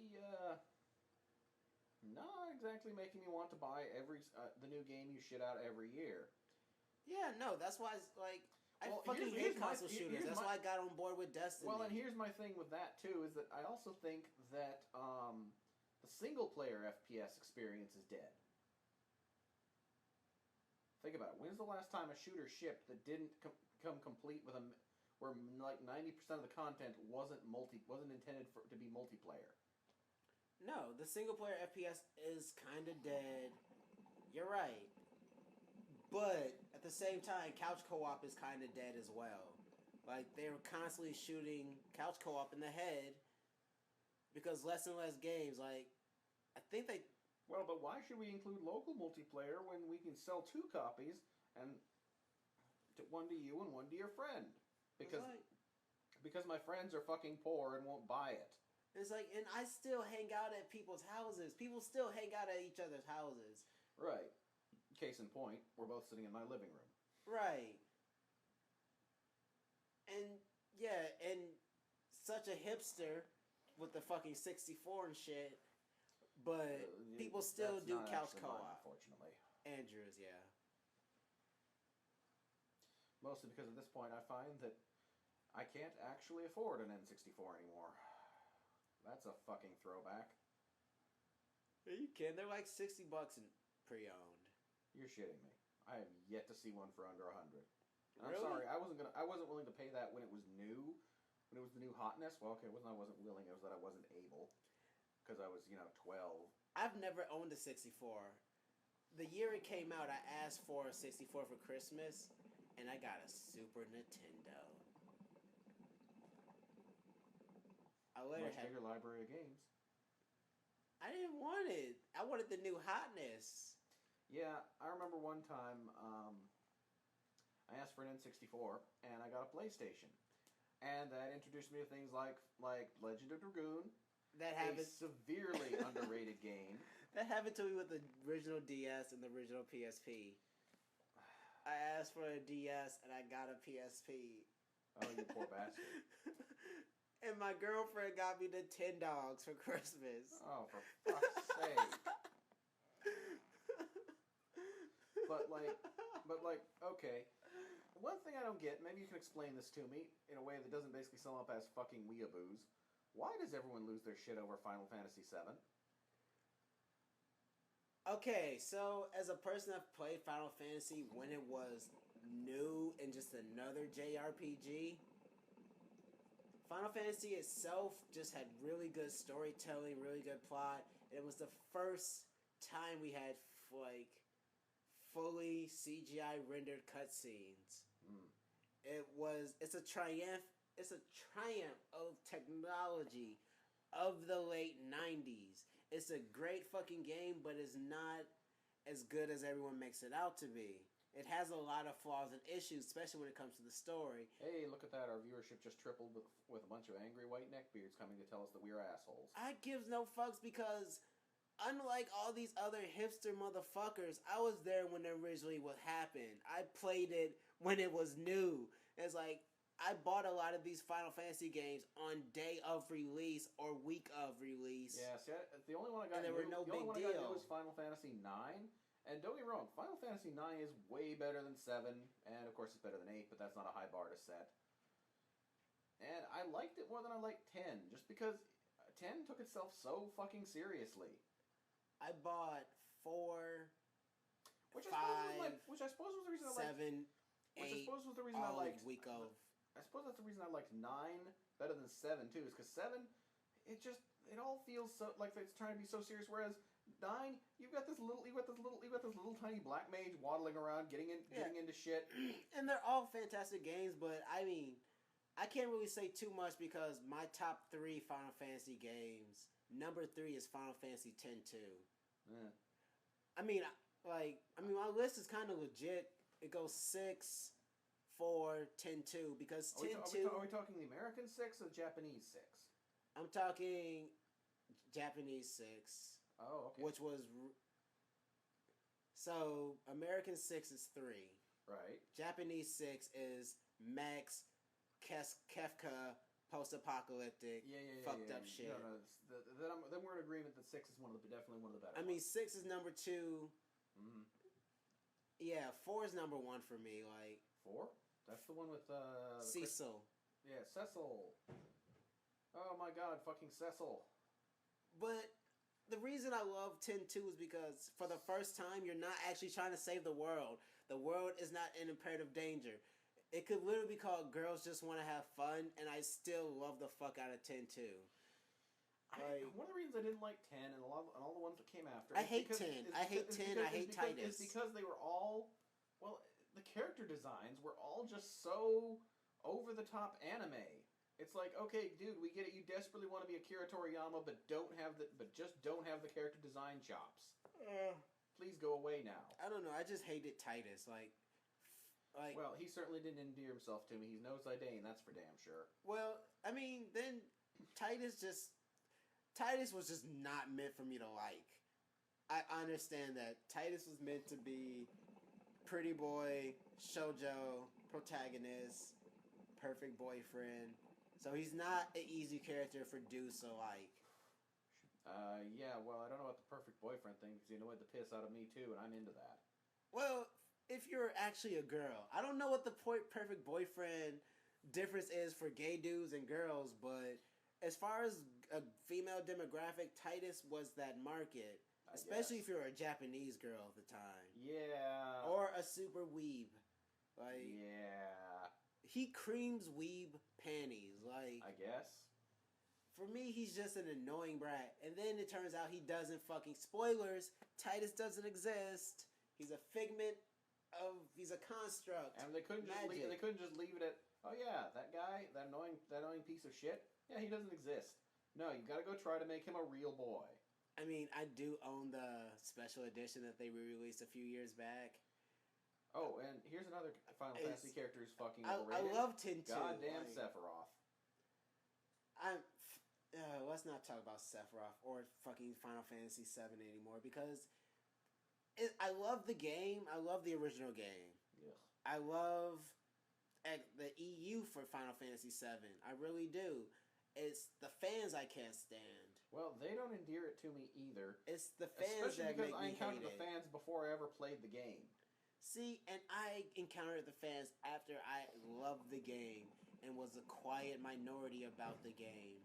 making me want to buy the new game you shit out every year. Yeah, no, that's why it's like... I fucking hate console shooters. That's why I got on board with Destiny. Well, and here's my thing with that, too, is that I also think that the single-player FPS experience is dead. Think about it. When's the last time a shooter shipped that didn't come complete with where like 90% of the content wasn't intended to be multiplayer? No, the single-player FPS is kind of dead. You're right. But at the same time, couch co-op is kind of dead as well. Like, they were constantly shooting couch co-op in the head because less and less games, like, I think they... Well, but why should we include local multiplayer when we can sell 2 copies and one to you and one to your friend? Because my friends are fucking poor and won't buy it. It's like, and I still hang out at people's houses. People still hang out at each other's houses. Right. Case in point, we're both sitting in my living room. Right. And, yeah, and such a hipster with the fucking 64 and shit, but people still do couch co-op. Unfortunately. Andrews, yeah. Mostly because at this point I find that I can't actually afford an N64 anymore. That's a fucking throwback. Yeah, you can. They're like $60 in pre-owned. You're shitting me. I have yet to see one for under 100. Really? I'm sorry. I wasn't willing to pay that when it was new, when it was the new hotness. Well, okay, I wasn't willing. It was that I wasn't able, because I was 12. I've never owned a 64. The year it came out, I asked for a 64 for Christmas, and I got a Super Nintendo. I later had bigger library of games. I didn't want it. I wanted the new hotness. Yeah, I remember one time I asked for an N64 and I got a PlayStation, and that introduced me to things like Legend of Dragoon, a severely underrated game. That happened to me with the original DS and the original PSP. I asked for a DS and I got a PSP. Oh, you poor bastard. And my girlfriend got me the $10 for Christmas. Oh, for fuck's sake. But okay. One thing I don't get, maybe you can explain this to me in a way that doesn't basically sum up as fucking weeaboos. Why does everyone lose their shit over Final Fantasy VII? Okay, so as a person that played Final Fantasy when it was new and just another JRPG, Final Fantasy itself just had really good storytelling, really good plot, and it was the first time we had, like, fully CGI rendered cutscenes. It's a triumph of technology of the late 90s. It's a great fucking game, but it's not as good as everyone makes it out to be. It has a lot of flaws and issues, especially when it comes to the story. Hey, look at that. Our viewership just tripled with a bunch of angry white neckbeards coming to tell us that we are assholes. I gives no fucks because unlike all these other hipster motherfuckers, I was there when it originally what happened. I played it when it was new. It's like, I bought a lot of these Final Fantasy games on day of release or week of release. Yeah, see, the only one I got was Final Fantasy 9. And don't get me wrong, Final Fantasy 9 is way better than 7, and of course it's better than 8, but that's not a high bar to set. And I liked it more than I liked 10, just because 10 took itself so fucking seriously. I bought 4, which 5, I suppose was the reason I liked 7, 8, week of. I suppose that's the reason I liked 9 better than 7 too, is because 7, it all feels so like it's trying to be so serious, whereas 9, you've got this little tiny black mage waddling around, getting into shit. And they're all fantastic games, but I mean, I can't really say too much because my top 3 Final Fantasy games, number 3 is Final Fantasy X-2. Yeah. I mean, my list is kind of legit. It goes 6, 4, 10-2 because 10-2. Are we talking the American 6 or the Japanese 6? I'm talking Japanese 6. Oh, okay. Which was so American 6 is 3. Right. Japanese 6 is Max Kefka post-apocalyptic fucked up shit. No, then we're in agreement that 6 is definitely one of the better. I mean, 6 is number 2. Mm-hmm. Yeah, 4 is number 1 for me. Like 4? That's the one with Cecil. Yeah, Cecil. Oh my god, fucking Cecil. But the reason I love 10-2 is because for the first time, you're not actually trying to save the world. The world is not in imperative danger. It could literally be called Girls Just Want to Have Fun, and I still love the fuck out of 10-2. One of the reasons I didn't like 10 and all the ones that came after. I hate 10. I hate 10. I hate Titus. It's because they were all, the character designs were all just so over the top anime. It's like, okay, dude, we get it. You desperately want to be Akira Toriyama, but just don't have the character design chops. Please go away now. I don't know. I just hated Titus. Well, he certainly didn't endear himself to me. He's Nosai Dane, that's for damn sure. Well, I mean, then Titus was just not meant for me to like. I understand that Titus was meant to be pretty boy, shoujo, protagonist, perfect boyfriend. So he's not an easy character for dudes to like. Yeah, well, I don't know about the perfect boyfriend thing, because you annoyed the piss out of me too, and I'm into that. Well, if you're actually a girl, I don't know what the perfect boyfriend difference is for gay dudes and girls, but as far as a female demographic, Titus was that market. Especially if you're a Japanese girl at the time. Yeah. Or a super weeb. Yeah. He creams weeb panties. I guess. For me, he's just an annoying brat. And then it turns out he doesn't fucking... Spoilers! Titus doesn't exist. He's a figment of... He's a construct. And they couldn't just leave it at... Oh yeah, that guy, that annoying piece of shit. Yeah, he doesn't exist. No, you gotta go try to make him a real boy. I mean, I do own the special edition that they re-released a few years back. Oh, and here's another Final Fantasy character who's fucking overrated. I love 10-2. Goddamn Sephiroth. Let's not talk about Sephiroth or fucking Final Fantasy 7 anymore because I love the game. I love the original game. Ugh. I love the EU for Final Fantasy 7. I really do. It's the fans I can't stand. Well, they don't endear it to me either. It's the fans that make me hate it. Especially because I encountered the fans before I ever played the game. See, and I encountered the fans after I loved the game and was a quiet minority about the game.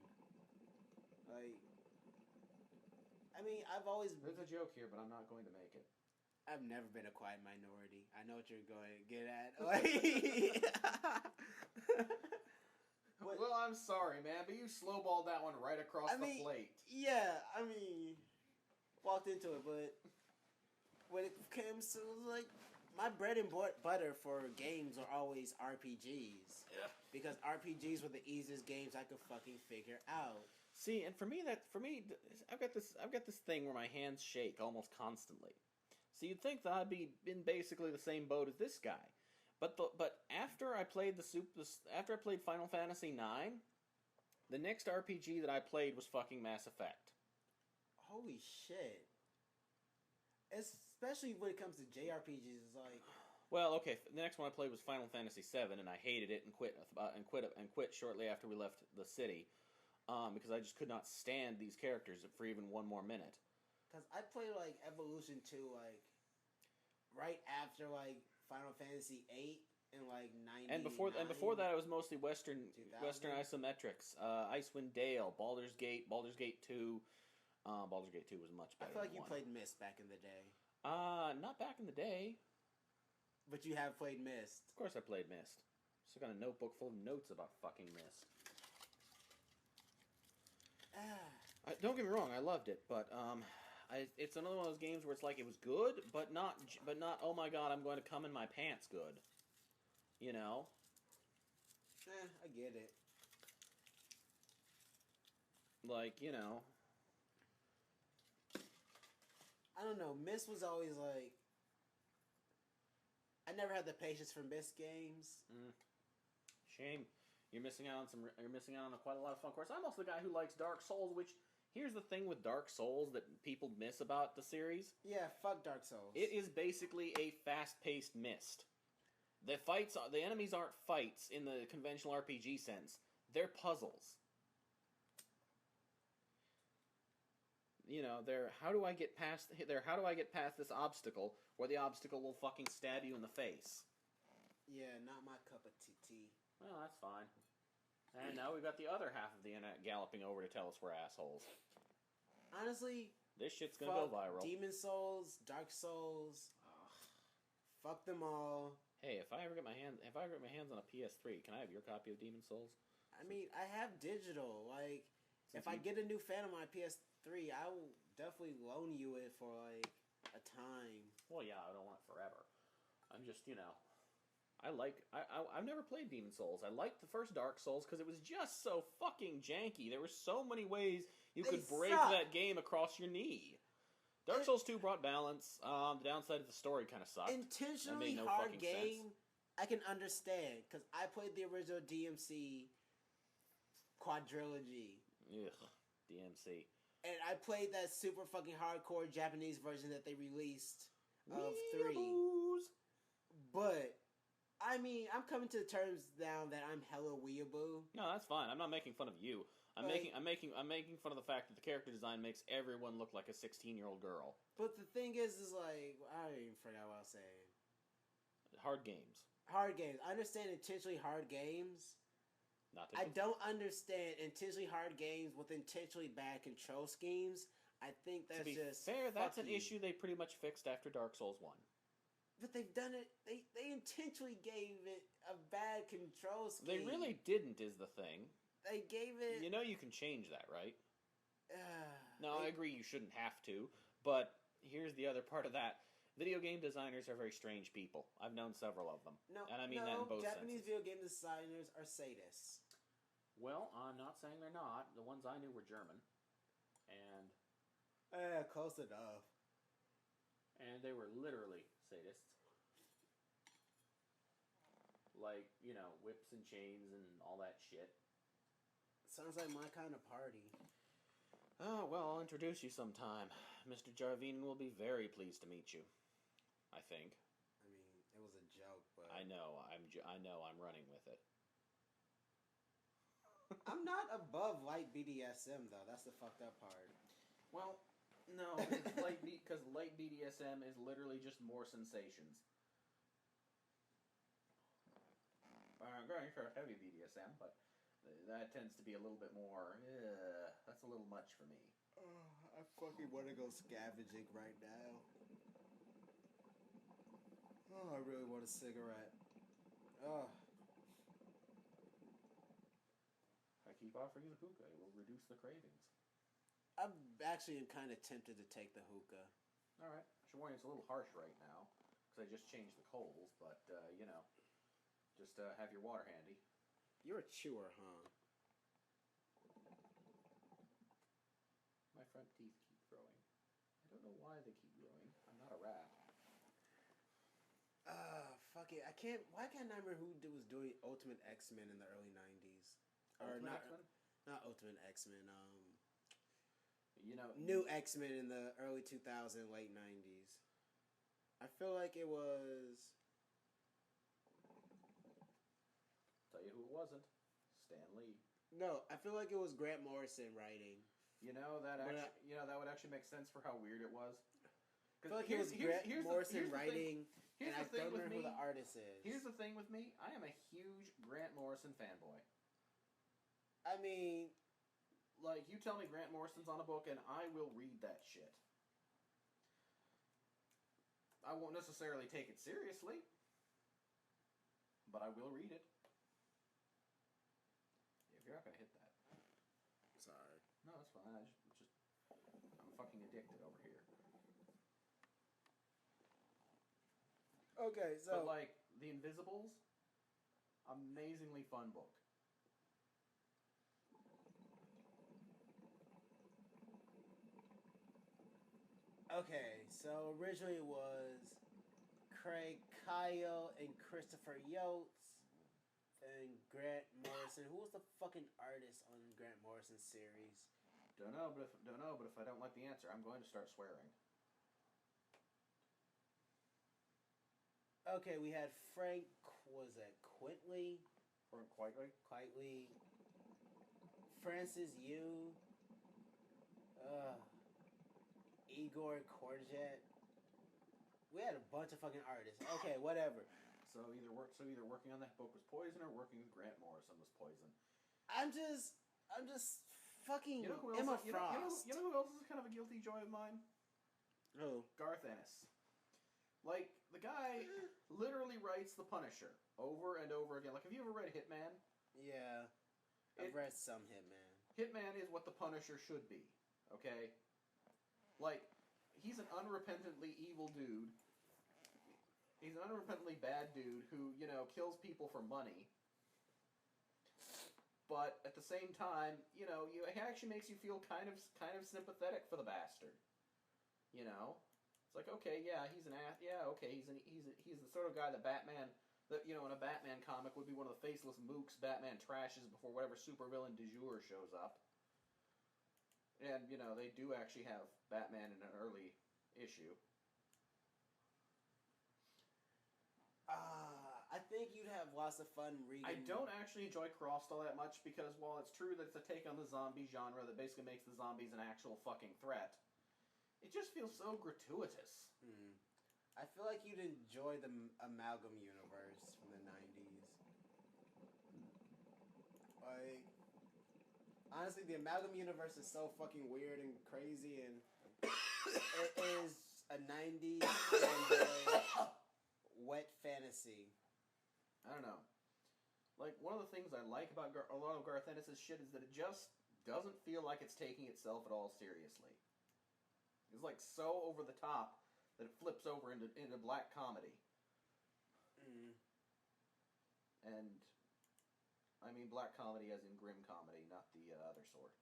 I mean, I've always... There's a joke here, but I'm not going to make it. I've never been a quiet minority. I know what you're going to get at. Well, I'm sorry, man, but you slowballed that one right across the plate. Yeah, I mean, walked into it, but when it comes to, my bread and butter for games are always RPGs. Yeah. Because RPGs were the easiest games I could fucking figure out. See, and for me, I've got this thing where my hands shake almost constantly. So you'd think that I'd be in basically the same boat as this guy. But after I played Final Fantasy IX, the next RPG that I played was fucking Mass Effect. Holy shit! Especially when it comes to JRPGs, it's like. Well, okay. The next one I played was Final Fantasy VII, and I hated it and quit shortly after we left the city, because I just could not stand these characters for even one more minute. Because I played Evolution 2 right after Final Fantasy 8 in 99. And before that, it was mostly Western isometrics. Icewind Dale, Baldur's Gate 2. Baldur's Gate 2 was much better. I feel like you played Myst back in the day. Not back in the day. But you have played Myst. Of course I played Myst. Still got a notebook full of notes about fucking Myst. Don't get me wrong, I loved it, but it's another one of those games where it's like it was good, but not oh my god, I'm going to come in my pants good. You know? I get it. Like, you know. I don't know. Myst was always like. I never had the patience for Myst games. Shame. You're missing out on quite a lot of fun course. I'm also the guy who likes Dark Souls, which here's the thing with Dark Souls that people miss about the series. Yeah, fuck Dark Souls. It is basically a fast-paced Myst. The enemies aren't fights in the conventional RPG sense. They're puzzles. You know, how do I get past this obstacle where the obstacle will fucking stab you in the face? Yeah, not my cup of tea. Well, that's fine. And now we've got the other half of the internet galloping over to tell us we're assholes. Honestly, this shit's gonna go viral. Demon Souls, Dark Souls, fuck them all. Hey, if I ever get my hands on a PS3, can I have your copy of Demon Souls? I mean, I have digital. Like, if I get a new fan of my PS3, I will definitely loan you it for like a time. Well, yeah, I don't want it forever. I'm just, you know, I've never played Demon Souls. I liked the first Dark Souls because it was just so fucking janky. There were so many ways you could break that game across your knee. Dark Souls 2 brought balance. The downside of the story kind of sucked. Intentionally hard game, I can understand because I played the original DMC quadrilogy. Ugh, DMC. And I played that super fucking hardcore Japanese version that they released of 3. But I mean, I'm coming to terms now that I'm hella weeaboo. No, that's fine. I'm not making fun of you. I'm making fun of the fact that the character design makes everyone look like a 16-year-old girl. But the thing is like, I even forgot what I was saying. Hard games. Hard games. I understand intentionally hard games. I don't understand intentionally hard games with intentionally bad control schemes. I think that's just fair. That's an issue they pretty much fixed after Dark Souls 1. But they've done it. They intentionally gave it a bad control scheme. They really didn't, is the thing. They gave it. You know, you can change that, right? No, I agree. You shouldn't have to. But here's the other part of that: video game designers are very strange people. I've known several of them, and I mean that in both Japanese senses. video game designers are sadists. Well, I'm not saying they're not. The ones I knew were German, and close enough. And they were literally sadists. Like, you know, whips and chains and all that shit. Sounds like my kind of party. Oh, well, I'll introduce you sometime. Mr. Jarvine will be very pleased to meet you. I think. I mean, it was a joke, but... I know, I'm running with it. I'm not above light BDSM, though. That's the fucked up part. Well, no, because light BDSM is literally just more sensations. I'm going for heavy BDSM, but that tends to be a little bit more. That's a little much for me. I fucking want to go scavenging right now. Oh, I really want a cigarette. Oh. I keep offering you the hookah. It will reduce the cravings. I'm actually kind of tempted to take the hookah. All right. I should warn you, it's a little harsh right now because I just changed the coals, but you know. Just have your water handy. You're a chewer, huh? My front teeth keep growing. I don't know why they keep growing. I'm not a rat. Fuck it. Why can't I remember who was doing Ultimate X-Men in the early 90s? Not Ultimate X-Men. You know, New X-Men in the early 2000s, late 90s. I feel like it was... Tell you who it wasn't. Stan Lee. No, I feel like it was Grant Morrison writing. You know that would actually make sense for how weird it was. I feel like it was Grant Morrison writing, and I don't remember who the artist is. Here's the thing with me: I am a huge Grant Morrison fanboy. I mean, like, you tell me Grant Morrison's on a book, and I will read that shit. I won't necessarily take it seriously, but I will read it. You're not gonna hit that. Sorry. No, it's fine. I'm fucking addicted over here. Okay, so... But, like, The Invisibles, amazingly fun book. Okay, so originally it was Craig Kyle and Christopher Yotes and Grant Morrison. Who was the fucking artist on Grant Morrison's series? Don't know, but if I don't like the answer, I'm going to start swearing. Okay, we had Frank, was that Quitely? Frank Quitely? Quitely. Francis Yu. Igor Korjet. We had a bunch of fucking artists. Okay, whatever. So either working on that book was Poison, or working with Grant Morrison was Poison. I'm just fucking Emma Frost. You know who else is kind of a guilty joy of mine? Who? Garth Ennis. Like, the guy literally writes The Punisher over and over again. Like, have you ever read Hitman? Yeah. I've read some Hitman. Hitman is what The Punisher should be, okay? Like, he's an unrepentantly evil dude. He's an unrepentantly bad dude who, you know, kills people for money. But at the same time, you know, it actually makes you feel kind of sympathetic for the bastard. You know? It's like, okay, yeah, he's an ass. Yeah, okay, he's the sort of guy that Batman, that, you know, in a Batman comic would be one of the faceless mooks Batman trashes before whatever supervillain du jour shows up. And, you know, they do actually have Batman in an early issue. I think you'd have lots of fun reading. I don't actually enjoy Crossed all that much because while it's true that it's a take on the zombie genre that basically makes the zombies an actual fucking threat, it just feels so gratuitous. I feel like you'd enjoy the Amalgam universe from the 90s. Like, honestly, the Amalgam universe is so fucking weird and crazy, and it is a 90s wet fantasy. I don't know. Like, one of the things I like about a lot of Garth Ennis' shit is that it just doesn't feel like it's taking itself at all seriously. It's like so over the top that it flips over into black comedy. And I mean black comedy as in grim comedy, not the other sort.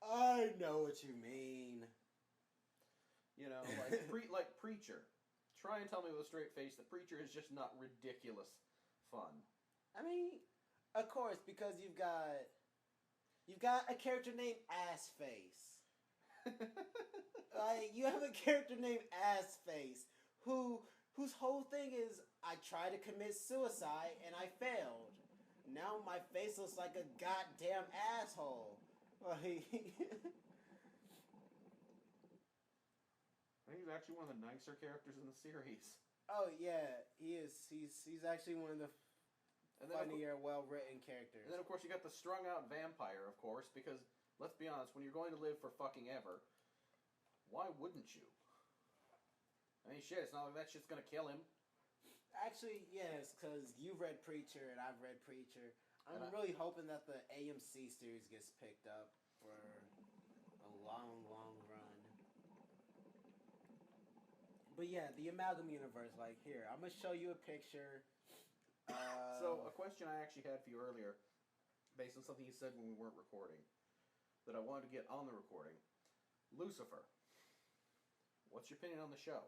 I know what you mean. You know, like like Preacher. Try and tell me with a straight face that Preacher is just not ridiculous fun. I mean, of course, because you've got a character named Assface. Like, you have a character named Assface whose whole thing is, I tried to commit suicide and I failed. Now my face looks like a goddamn asshole. Like, I think he's actually one of the nicer characters in the series. Oh yeah, he is. He's actually one of the funnier, well-written characters. And then, of course, you got the strung-out vampire, of course, because, let's be honest, when you're going to live for fucking ever, why wouldn't you? I mean, shit, it's not like that shit's gonna kill him. Actually, yes, because you've read Preacher and I've read Preacher. I'm really hoping that the AMC series gets picked up for a long, long run. But yeah, the Amalgam universe, like, here, I'm gonna show you a picture. So, a question I actually had for you earlier, based on something you said when we weren't recording, that I wanted to get on the recording. Lucifer. What's your opinion on the show?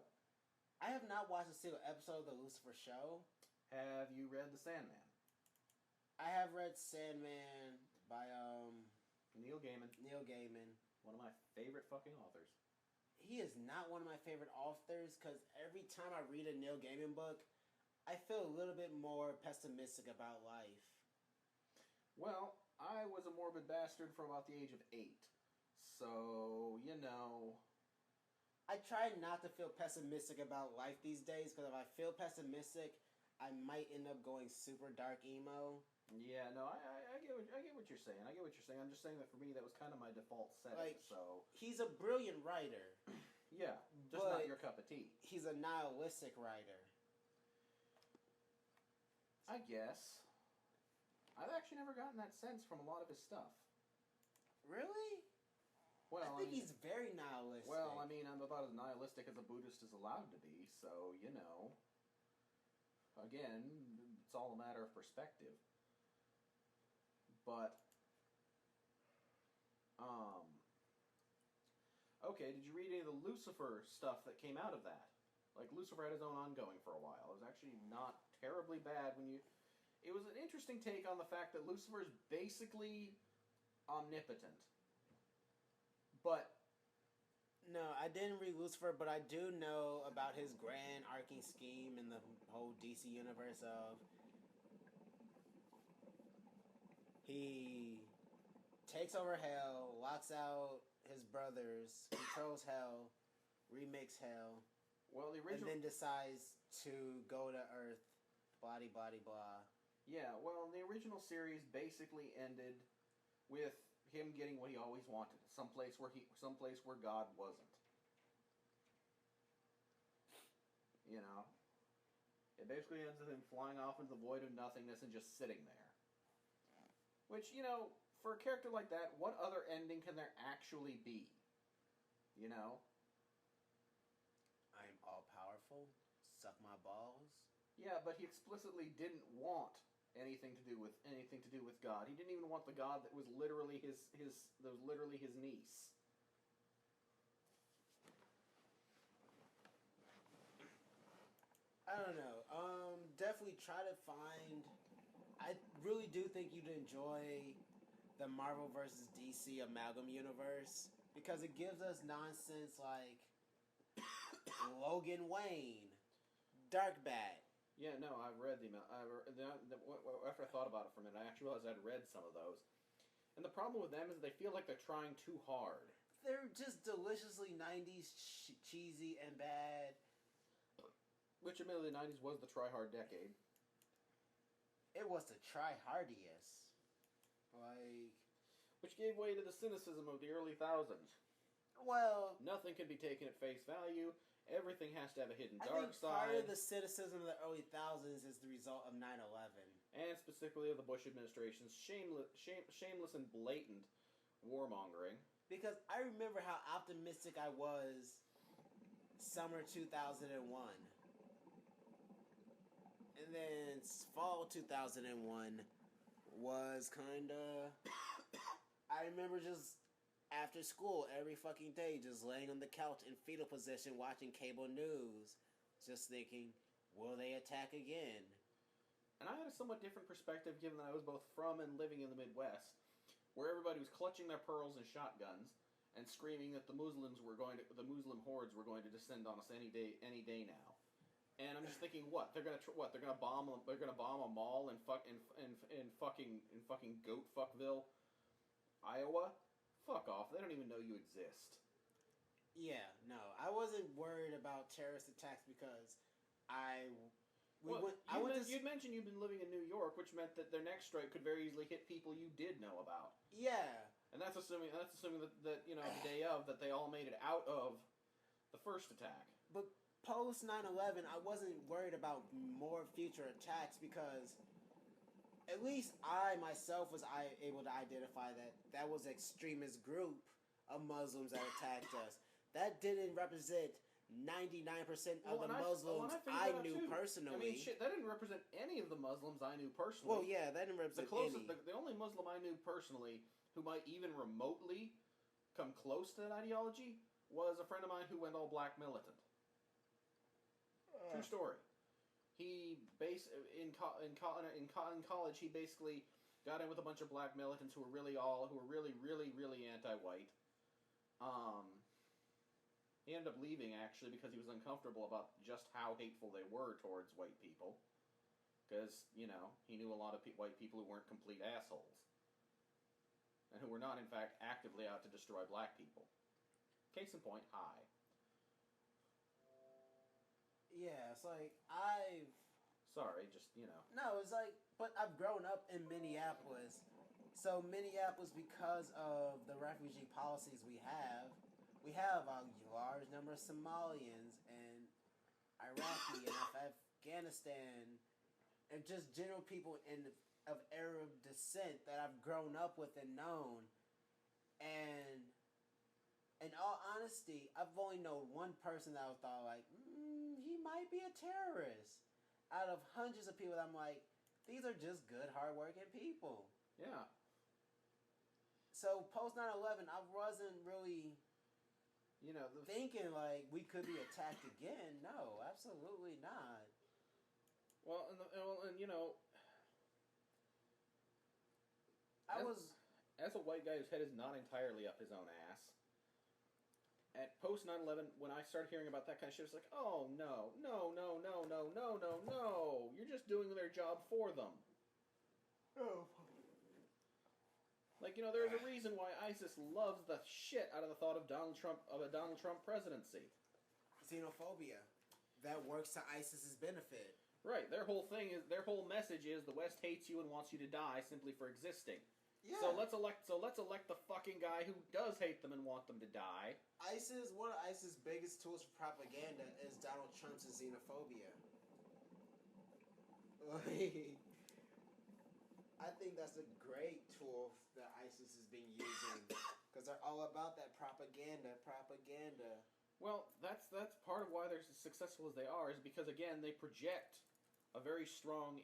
I have not watched a single episode of the Lucifer show. Have you read The Sandman? I have read Sandman by, Neil Gaiman. One of my favorite fucking authors. He is not one of my favorite authors, because every time I read a Neil Gaiman book, I feel a little bit more pessimistic about life. Well, I was a morbid bastard from about the age of 8. So, you know... I try not to feel pessimistic about life these days, because if I feel pessimistic, I might end up going super dark emo. Yeah, no, I get what you're saying. I get what you're saying. I'm just saying that for me, that was kind of my default setting. Like, so he's a brilliant writer. Yeah, just not your cup of tea. He's a nihilistic writer. I guess. I've actually never gotten that sense from a lot of his stuff. Really? Well, I think he's very nihilistic. Well, I mean, I'm about as nihilistic as a Buddhist is allowed to be, so, you know. again, it's all a matter of perspective. But, okay, did you read any of the Lucifer stuff that came out of that? Like, Lucifer had his own ongoing for a while. It was actually not terribly bad when you... It was an interesting take on the fact that Lucifer is basically omnipotent. But... No, I didn't read Lucifer, but I do know about his grand arcing scheme in the whole DC universe of... He takes over hell, locks out his brothers, controls hell, remakes hell... Well, the original... And then decides to go to Earth, blah, blah, blah. Yeah, well, the original series basically ended with him getting what he always wanted. Someplace where God wasn't. You know? It basically ends with him flying off into the void of nothingness and just sitting there. Which, you know, for a character like that, what other ending can there actually be? You know? I'm all-powerful, suck my balls. Yeah, but he explicitly didn't want anything to do with God. He didn't even want the God that was literally his niece. I don't know. Definitely try to find... I really do think you'd enjoy the Marvel vs. DC amalgam universe because it gives us nonsense like Logan Wayne, Darkbat. Yeah, no, I've read after I thought about it for a minute, I actually realized I'd read some of those. And the problem with them is they feel like they're trying too hard. They're just deliciously 90s cheesy and bad. Which, admittedly, the 90s was the try-hard decade. It was the try-hardiest. Like... Which gave way to the cynicism of the early thousands. Well... Nothing can be taken at face value. Everything has to have a hidden dark side. I think part of the cynicism of the early thousands is the result of 9/11. And specifically of the Bush administration's shameless and blatant warmongering. Because I remember how optimistic I was summer 2001. And then fall 2001 was kinda... I remember just after school every fucking day just laying on the couch in fetal position watching cable news. Just thinking, will they attack again? And I had a somewhat different perspective given that I was both from and living in the Midwest, where everybody was clutching their pearls and shotguns and screaming that the Muslim hordes were going to descend on us any day now. And I'm just thinking, what? They're gonna bomb a mall in fucking Goat Fuckville, Iowa? Fuck off. They don't even know you exist. Yeah, no. I wasn't worried about terrorist attacks because you'd mentioned you've been living in New York, which meant that their next strike could very easily hit people you did know about. Yeah. And that's assuming that you know, the day of, that they all made it out of the first attack. But post 9/11, I wasn't worried about more future attacks because at least I myself was able to identify that was an extremist group of Muslims that attacked us. That didn't represent 99% of the Muslims I knew personally. I mean, shit, that didn't represent any of the Muslims I knew personally. Well, yeah, that didn't represent any. The only Muslim I knew personally who might even remotely come close to that ideology was a friend of mine who went all black militant. True story. He in college he basically got in with a bunch of black militants who were really anti-white. He ended up leaving actually because he was uncomfortable about just how hateful they were towards white people. Because, you know, he knew a lot of white people who weren't complete assholes. And who were not, in fact, actively out to destroy black people. Case in point, hi. Yeah, it's like, Sorry, just, you know. No, it's like, but I've grown up in Minneapolis. So Minneapolis, because of the refugee policies we have a large number of Somalians and Iraqi and Afghanistan and just general people of Arab descent that I've grown up with and known. And in all honesty, I've only known one person that I thought like, he might be a terrorist. out of hundreds of people, I'm like, these are just good, hardworking people. Yeah. So post 9/11, I wasn't really, thinking like we could be attacked again. No, absolutely not. Well, as a white guy whose head is not entirely up his own ass. At post 9/11, when I started hearing about that kind of shit, it's like, oh no, you're just doing their job for them. Oh. Like, there's a reason why ISIS loves the shit out of the thought of a Donald Trump presidency. Xenophobia. That works to ISIS's benefit. Right. Their whole message is the West hates you and wants you to die simply for existing. Yeah. So let's elect the fucking guy who does hate them and want them to die. One of ISIS's biggest tools for propaganda is Donald Trump's xenophobia. I think that's a great tool that ISIS has been using because they're all about that propaganda. Well, that's part of why they're as successful as they are is because again they project a very strong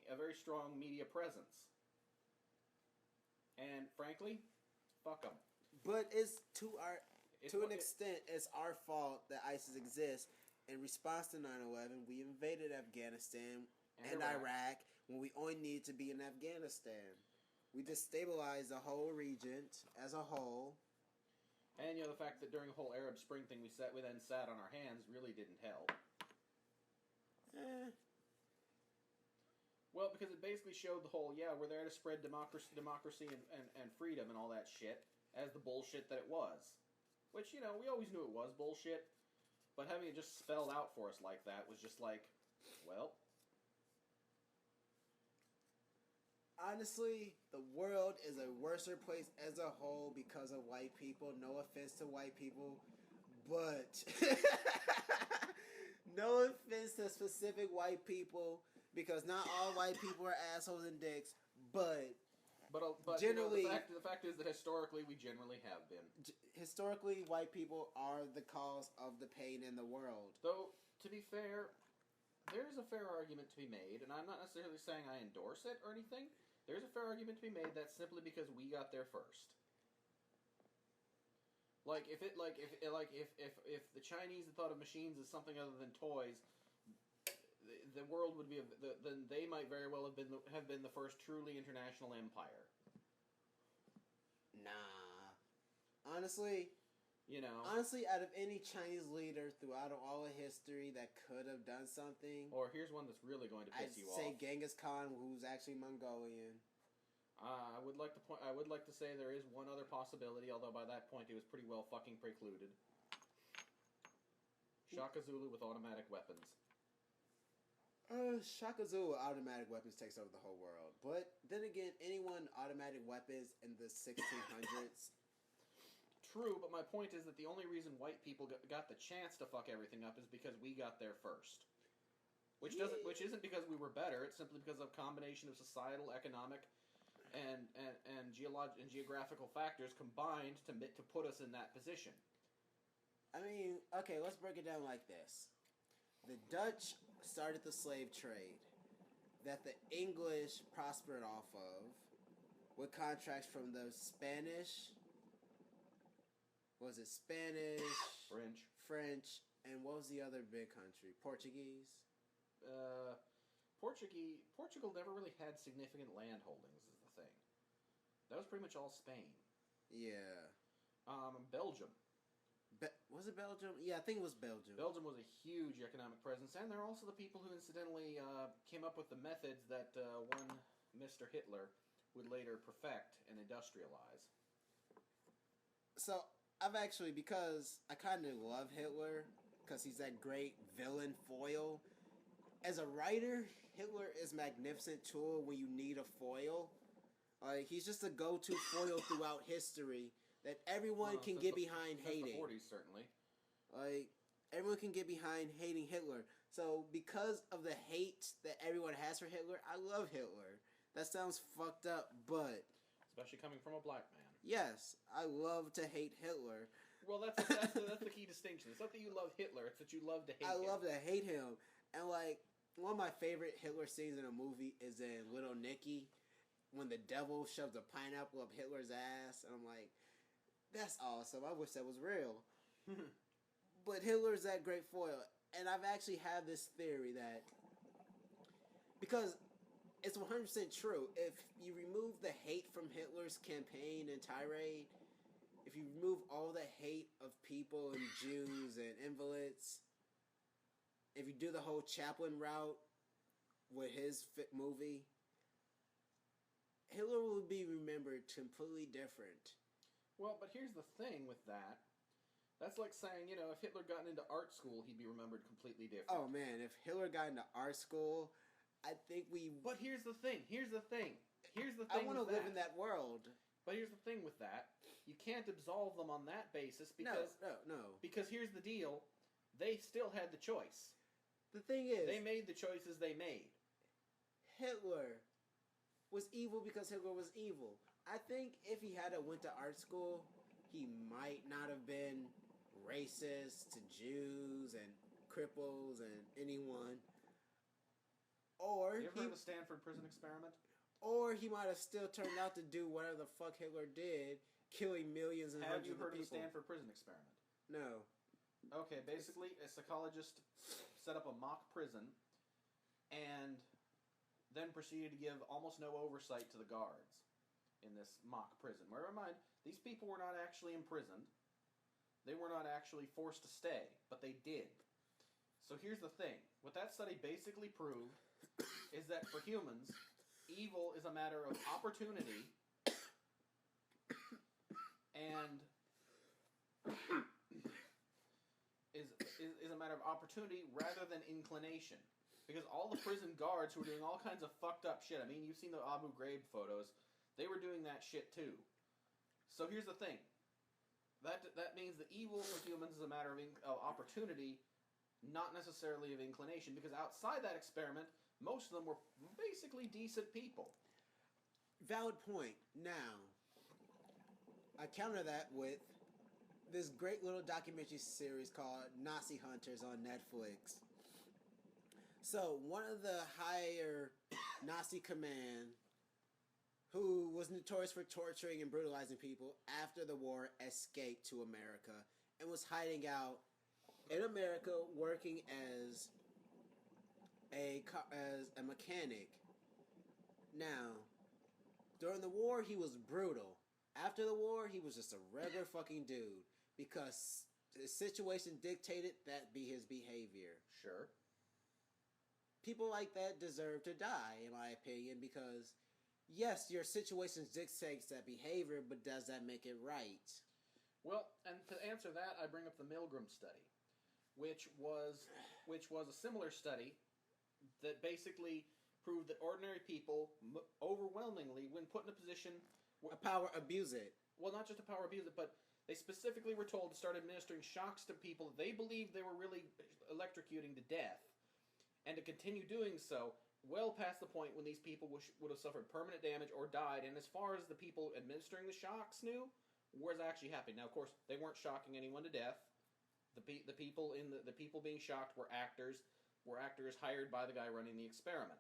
media presence. And frankly, fuck them. But it's to an extent, it's our fault that ISIS exists. In response to 9/11, we invaded Afghanistan and Iraq when we only needed to be in Afghanistan. We destabilized the whole region as a whole. And the fact that during the whole Arab Spring thing we then sat on our hands really didn't help. Well, because it basically showed the whole, we're there to spread democracy and freedom and all that shit as the bullshit that it was. Which, we always knew it was bullshit, but having it just spelled out for us like that was just like, well. Honestly, the world is a worser place as a whole because of white people. No offense to white people, but no offense to specific white people because not all white people are assholes and dicks, but generally, the fact is that historically we generally have been. Historically, white people are the cause of the pain in the world. Though, to be fair, there's a fair argument to be made, and I'm not necessarily saying I endorse it or anything. There's a fair argument to be made that simply because we got there first. If the Chinese had thought of machines as something other than toys, the world would be then they might very well have been the first truly international empire. Nah, honestly, out of any Chinese leader throughout all of history that could have done something, or here's one that's really going to piss you off. I'd say Genghis Khan, who's actually Mongolian. I would like to say there is one other possibility, although by that point it was pretty well fucking precluded. Shaka Zulu with automatic weapons. Shaka Zulu with automatic weapons takes over the whole world. But then again, anyone automatic weapons in the 1600s. True, but my point is that the only reason white people got the chance to fuck everything up is because we got there first. Which isn't because we were better. It's simply because of a combination of societal, economic, and geographical factors combined to put us in that position. I mean, okay, let's break it down like this. The Dutch started the slave trade that the English prospered off of with contracts from the Spanish. Was it Spanish? French, and what was the other big country? Portuguese? Portugal never really had significant land holdings, is the thing. That was pretty much all Spain. Yeah. Belgium. Was it Belgium? Yeah, I think it was Belgium. Belgium was a huge economic presence, and they're also the people who incidentally came up with the methods that one Mr. Hitler would later perfect and industrialize. So, I've actually, because I kind of love Hitler, because he's that great villain foil. As a writer, Hitler is a magnificent tool when you need a foil. He's just a go-to foil throughout history that everyone can get behind hating. The 40s, certainly. Everyone can get behind hating Hitler. So, because of the hate that everyone has for Hitler, I love Hitler. That sounds fucked up, but... Especially coming from a black man. Yes, I love to hate Hitler. Well, that's the key distinction. It's not that you love Hitler, it's that you love to hate him. I love to hate him. And, one of my favorite Hitler scenes in a movie is in Little Nicky, when the devil shoves a pineapple up Hitler's ass, and I'm like, that's awesome. I wish that was real. But Hitler's that great foil, and I've actually had this theory that, because it's 100% true, if you remove the hate from Hitler's campaign and tirade, if you remove all the hate of people and Jews and invalids, if you do the whole Chaplin route with his movie, Hitler will be remembered completely different. Well, but here's the thing with that. That's like saying, you know, if Hitler got into art school, he'd be remembered completely different. Oh, man, if Hitler got into art school, I think we... But here's the thing. I want to live in that world. But here's the thing with that. You can't absolve them on that basis because... No. Because here's the deal. They still had the choice. The thing is... They made the choices they made. Hitler was evil because Hitler was evil. I think if he had went to art school, he might not have been racist to Jews and cripples and anyone. Or you ever heard of the Stanford prison experiment? Or he might have still turned out to do whatever the fuck Hitler did, killing millions and hundreds of people. Have you heard of the Stanford prison experiment? No. Okay, basically, a psychologist set up a mock prison and then proceeded to give almost no oversight to the guards in this mock prison. Bear in mind, these people were not actually imprisoned. They were not actually forced to stay, but they did. So here's the thing. What that study basically proved is that for humans, evil is a matter of opportunity and is a matter of opportunity rather than inclination. Because all the prison guards who were doing all kinds of fucked up shit, I mean, you've seen the Abu Ghraib photos, they were doing that shit too. So here's the thing. That means that evil for humans is a matter of opportunity, not necessarily of inclination, because outside that experiment, most of them were basically decent people. Valid point. Now, I counter that with this great little documentary series called Nazi Hunters on Netflix. So, one of the higher Nazi command, who was notorious for torturing and brutalizing people after the war, escaped to America and was hiding out in America working as a mechanic. Now, during the war, he was brutal. After the war, he was just a regular fucking dude because the situation dictated that be his behavior. Sure. People like that deserve to die, in my opinion, because yes, your situation dictates that behavior, but does that make it right? Well, and to answer that, I bring up the Milgram study, which was a similar study that basically proved that ordinary people, overwhelmingly, when put in a position... power abuse it. Well, not just a power abuse it, but they specifically were told to start administering shocks to people that they believed they were really electrocuting to death, and to continue doing so well past the point when these people would have suffered permanent damage or died, and as far as the people administering the shocks knew, was actually happening. Now, of course, they weren't shocking anyone to death. The people being shocked were actors hired by the guy running the experiment.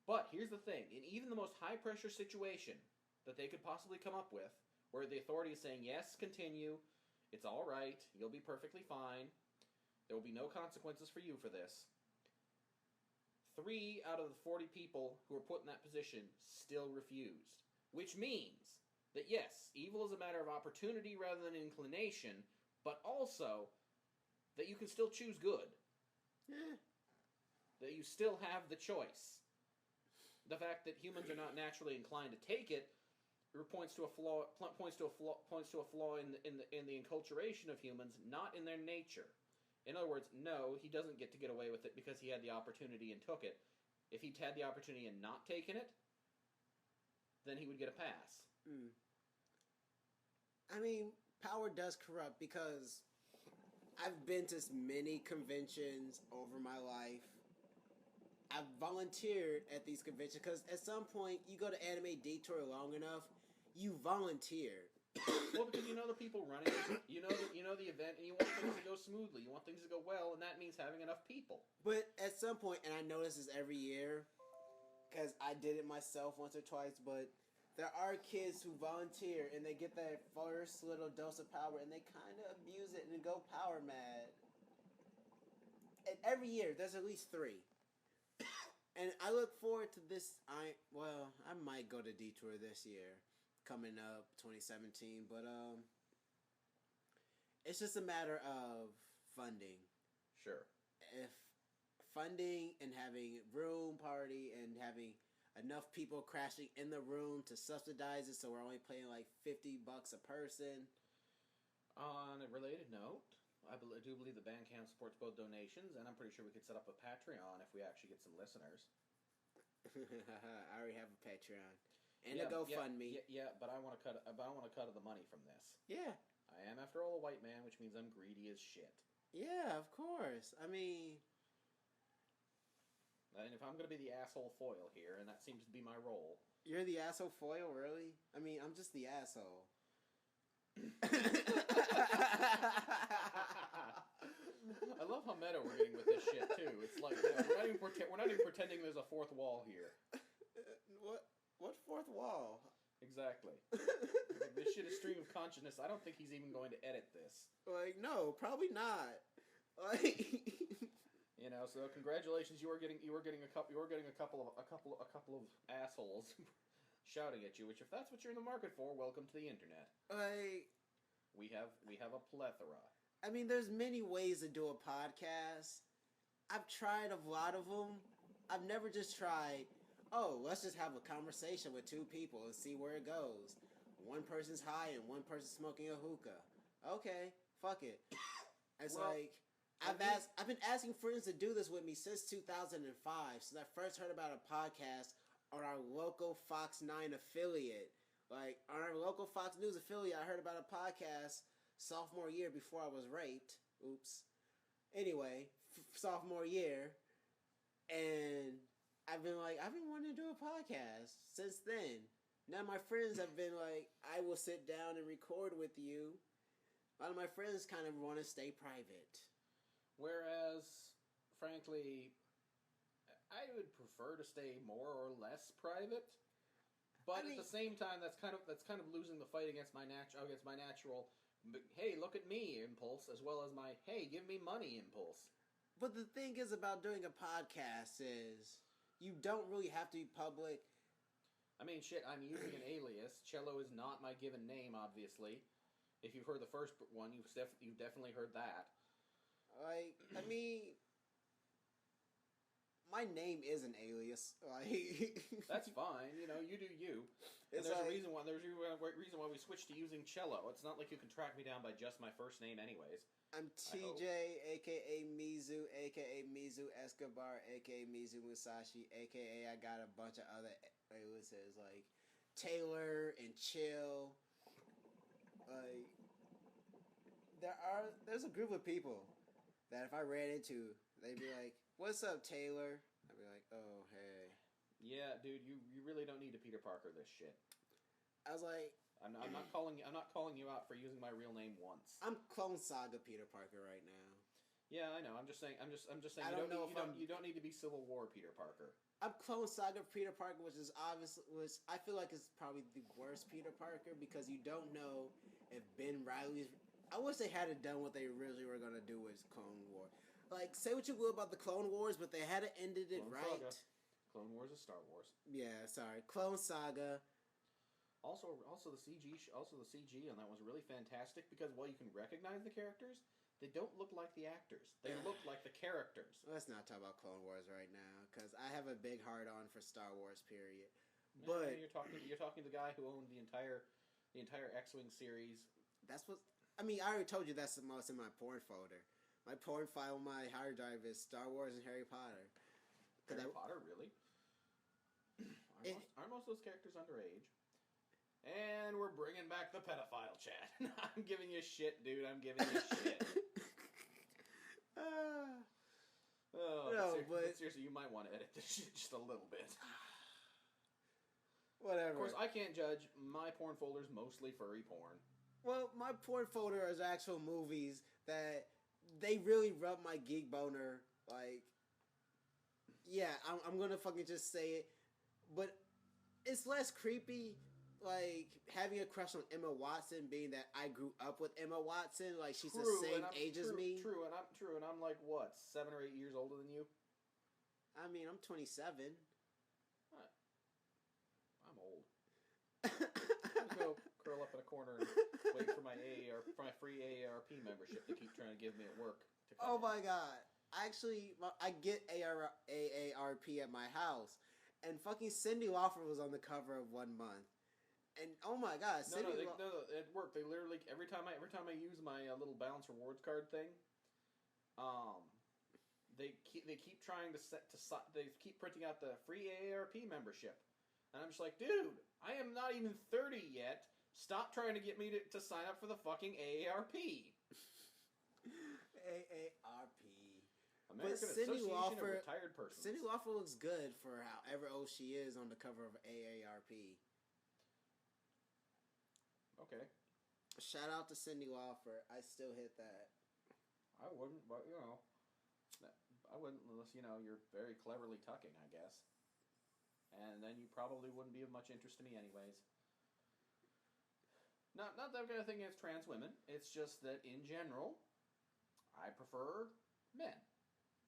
But here's the thing: in even the most high-pressure situation that they could possibly come up with, where the authority is saying, yes, continue, it's all right, you'll be perfectly fine, there will be no consequences for you for this, 3 out of the 40 people who were put in that position still refused. Which means that, yes, evil is a matter of opportunity rather than inclination, but also that you can still choose good. That you still have the choice. The fact that humans are not naturally inclined to take it points to a flaw in the enculturation of humans, not in their nature. In other words, no, he doesn't get to get away with it because he had the opportunity and took it. If he'd had the opportunity and not taken it, then he would get a pass. I mean, power does corrupt, because I've been to many conventions over my life. I've volunteered at these conventions, because at some point, you go to Anime Detour long enough, you volunteer. Well, because you know the people running, you know the event, and you want things to go smoothly. You want things to go well, and that means having enough people. But at some point, and I notice this every year, because I did it myself once or twice, but there are kids who volunteer, and they get that first little dose of power, and they kind of abuse it and go power mad. And every year, there's at least 3. And I look forward to this. I might go to Detour this year, coming up 2017, but it's just a matter of funding. Sure. If funding and having room party and having enough people crashing in the room to subsidize it, so we're only paying like $50 a person. On a related note, I do believe the Bandcamp supports both donations, and I'm pretty sure we could set up a Patreon if we actually get some listeners. I already have a Patreon and a GoFundMe. Yeah, but I want to cut. But I want to cut of the money from this. Yeah, I am, after all, a white man, which means I'm greedy as shit. Yeah, of course. I mean, and if I'm going to be the asshole foil here, and that seems to be my role. You're the asshole foil, really? I mean, I'm just the asshole. I love how meta we're getting with this shit too. It's like, you know, we're not even pretending there's a fourth wall here. What fourth wall? Exactly. This shit is stream of consciousness. I don't think he's even going to edit this. Like, no, probably not. Like, you know. So congratulations, you are getting a couple of assholes shouting at you. Which, if that's what you're in the market for, welcome to the internet. Like, we have a plethora. I mean, there's many ways to do a podcast. I've tried a lot of them. I've never just tried, let's just have a conversation with 2 people and see where it goes. One person's high and one person's smoking a hookah. Okay, fuck it. It's I've been asking friends to do this with me since 2005, since I first heard about a podcast on our local Fox 9 affiliate. Like, on our local Fox News affiliate, I heard about a podcast sophomore year before I was raped. Oops. Anyway, sophomore year. And I've been wanting to do a podcast since then. Now my friends have been like, I will sit down and record with you. A lot of my friends kind of want to stay private. Whereas, frankly, I would prefer to stay more or less private. But at the same time, that's kind of losing the fight against my natural. Hey, look at me impulse, as well as my hey, give me money impulse. But the thing is about doing a podcast is you don't really have to be public. I mean, shit, I'm using an alias. Cello is not my given name, obviously. If you've heard the first one, you've definitely heard that. Like, I mean, my name is an alias. Like, that's fine. You know, you do you. And there's a reason why we switched to using Cello. It's not like you can track me down by just my first name, anyways. I'm Teejay, aka Mizu, aka Mizu Escobar, aka Mizu Musashi, aka I got a bunch of other aliases like Taylor and Chill. Like, there's a group of people that if I ran into, they'd be like, "What's up, Taylor?" I'd be like, "Oh, hey." Yeah, dude, you really don't need to Peter Parker this shit. I was like, I'm not calling you out for using my real name once. I'm Clone Saga Peter Parker right now. Yeah, I know. I'm just saying. You don't need to be Civil War Peter Parker. I'm Clone Saga Peter Parker, which I feel like is probably the worst Peter Parker because you don't know if Ben Reilly's. I wish they had done what they originally were gonna do with Clone War. Like, say what you will about the Clone Wars, but they hadn't ended it right. Saga. Clone Wars is Star Wars. Yeah, sorry, Clone Saga. Also the CG on that was really fantastic because while you can recognize the characters, they don't look like the actors. They look like the characters. Let's not talk about Clone Wars right now because I have a big heart on for Star Wars. Period. Yeah, but you're talking to the guy who owned the entire X-Wing series. That's what I mean. I already told you that's the most in my porn folder. My porn file, my hard drive is Star Wars and Harry Potter. Harry Potter, really? Aren't most of those characters underage? And we're bringing back the pedophile chat. I'm giving you shit, dude. I'm giving you shit. But seriously, you might want to edit this shit just a little bit. Whatever. Of course, I can't judge. My porn folder's mostly furry porn. Well, my porn folder is actual movies that they really rub my geek boner. Like, yeah, I'm gonna fucking just say it, but it's less creepy. Like having a crush on Emma Watson, being that I grew up with Emma Watson. Like she's the same age as me. True, and I'm like what, 7 or 8 years older than you. I mean, I'm 27. I'm old. I'll go curl up in a corner and wait for my free AARP membership to keep trying to give me at work. Oh my god! Actually, I get AARP at my house, and fucking Cyndi Lauper was on the cover of 1 month. And oh my god, No, it worked. They literally every time I use my little balance rewards card thing, they keep trying to they keep printing out the free AARP membership, and I'm just like, dude, I am not even 30 yet. Stop trying to get me to sign up for the fucking AARP. AARP. American Association of Retired Persons. Cyndi Lauper looks good for however old she is on the cover of AARP. Okay. Shout out to Cyndi Lauper. I still hit that. I wouldn't, but I wouldn't unless you're very cleverly tucking, I guess. And then you probably wouldn't be of much interest to me, anyways. Not that I've got anything against trans women. It's just that in general, I prefer men,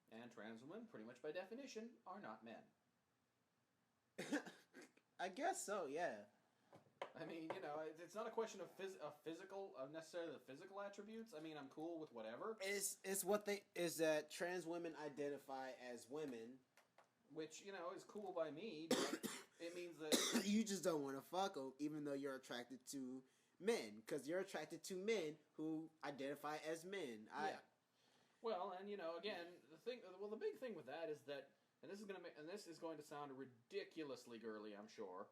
and trans women, pretty much by definition, are not men. I guess so. Yeah. I mean, it's not a question of necessarily the physical attributes. I mean, I'm cool with whatever. It's that trans women identify as women, which is cool by me. But it means that you just don't want to fuck them, even though you're attracted to men, because you're attracted to men who identify as men. Yeah. Well, and again, the big thing with that is that, and this is going to sound ridiculously girly, I'm sure.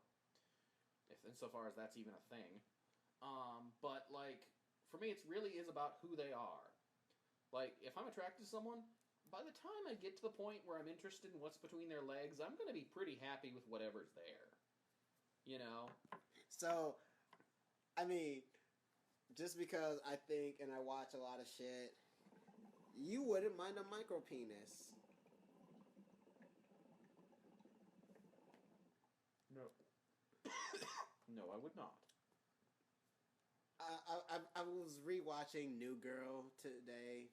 If insofar as that's even a thing, but like for me, it really is about who they are. Like if I'm attracted to someone, by the time I get to the point where I'm interested in what's between their legs, I'm going to be pretty happy with whatever's there. So, I mean, just because I think and I watch a lot of shit, you wouldn't mind a micro penis. No. No, I would not. I was rewatching New Girl today,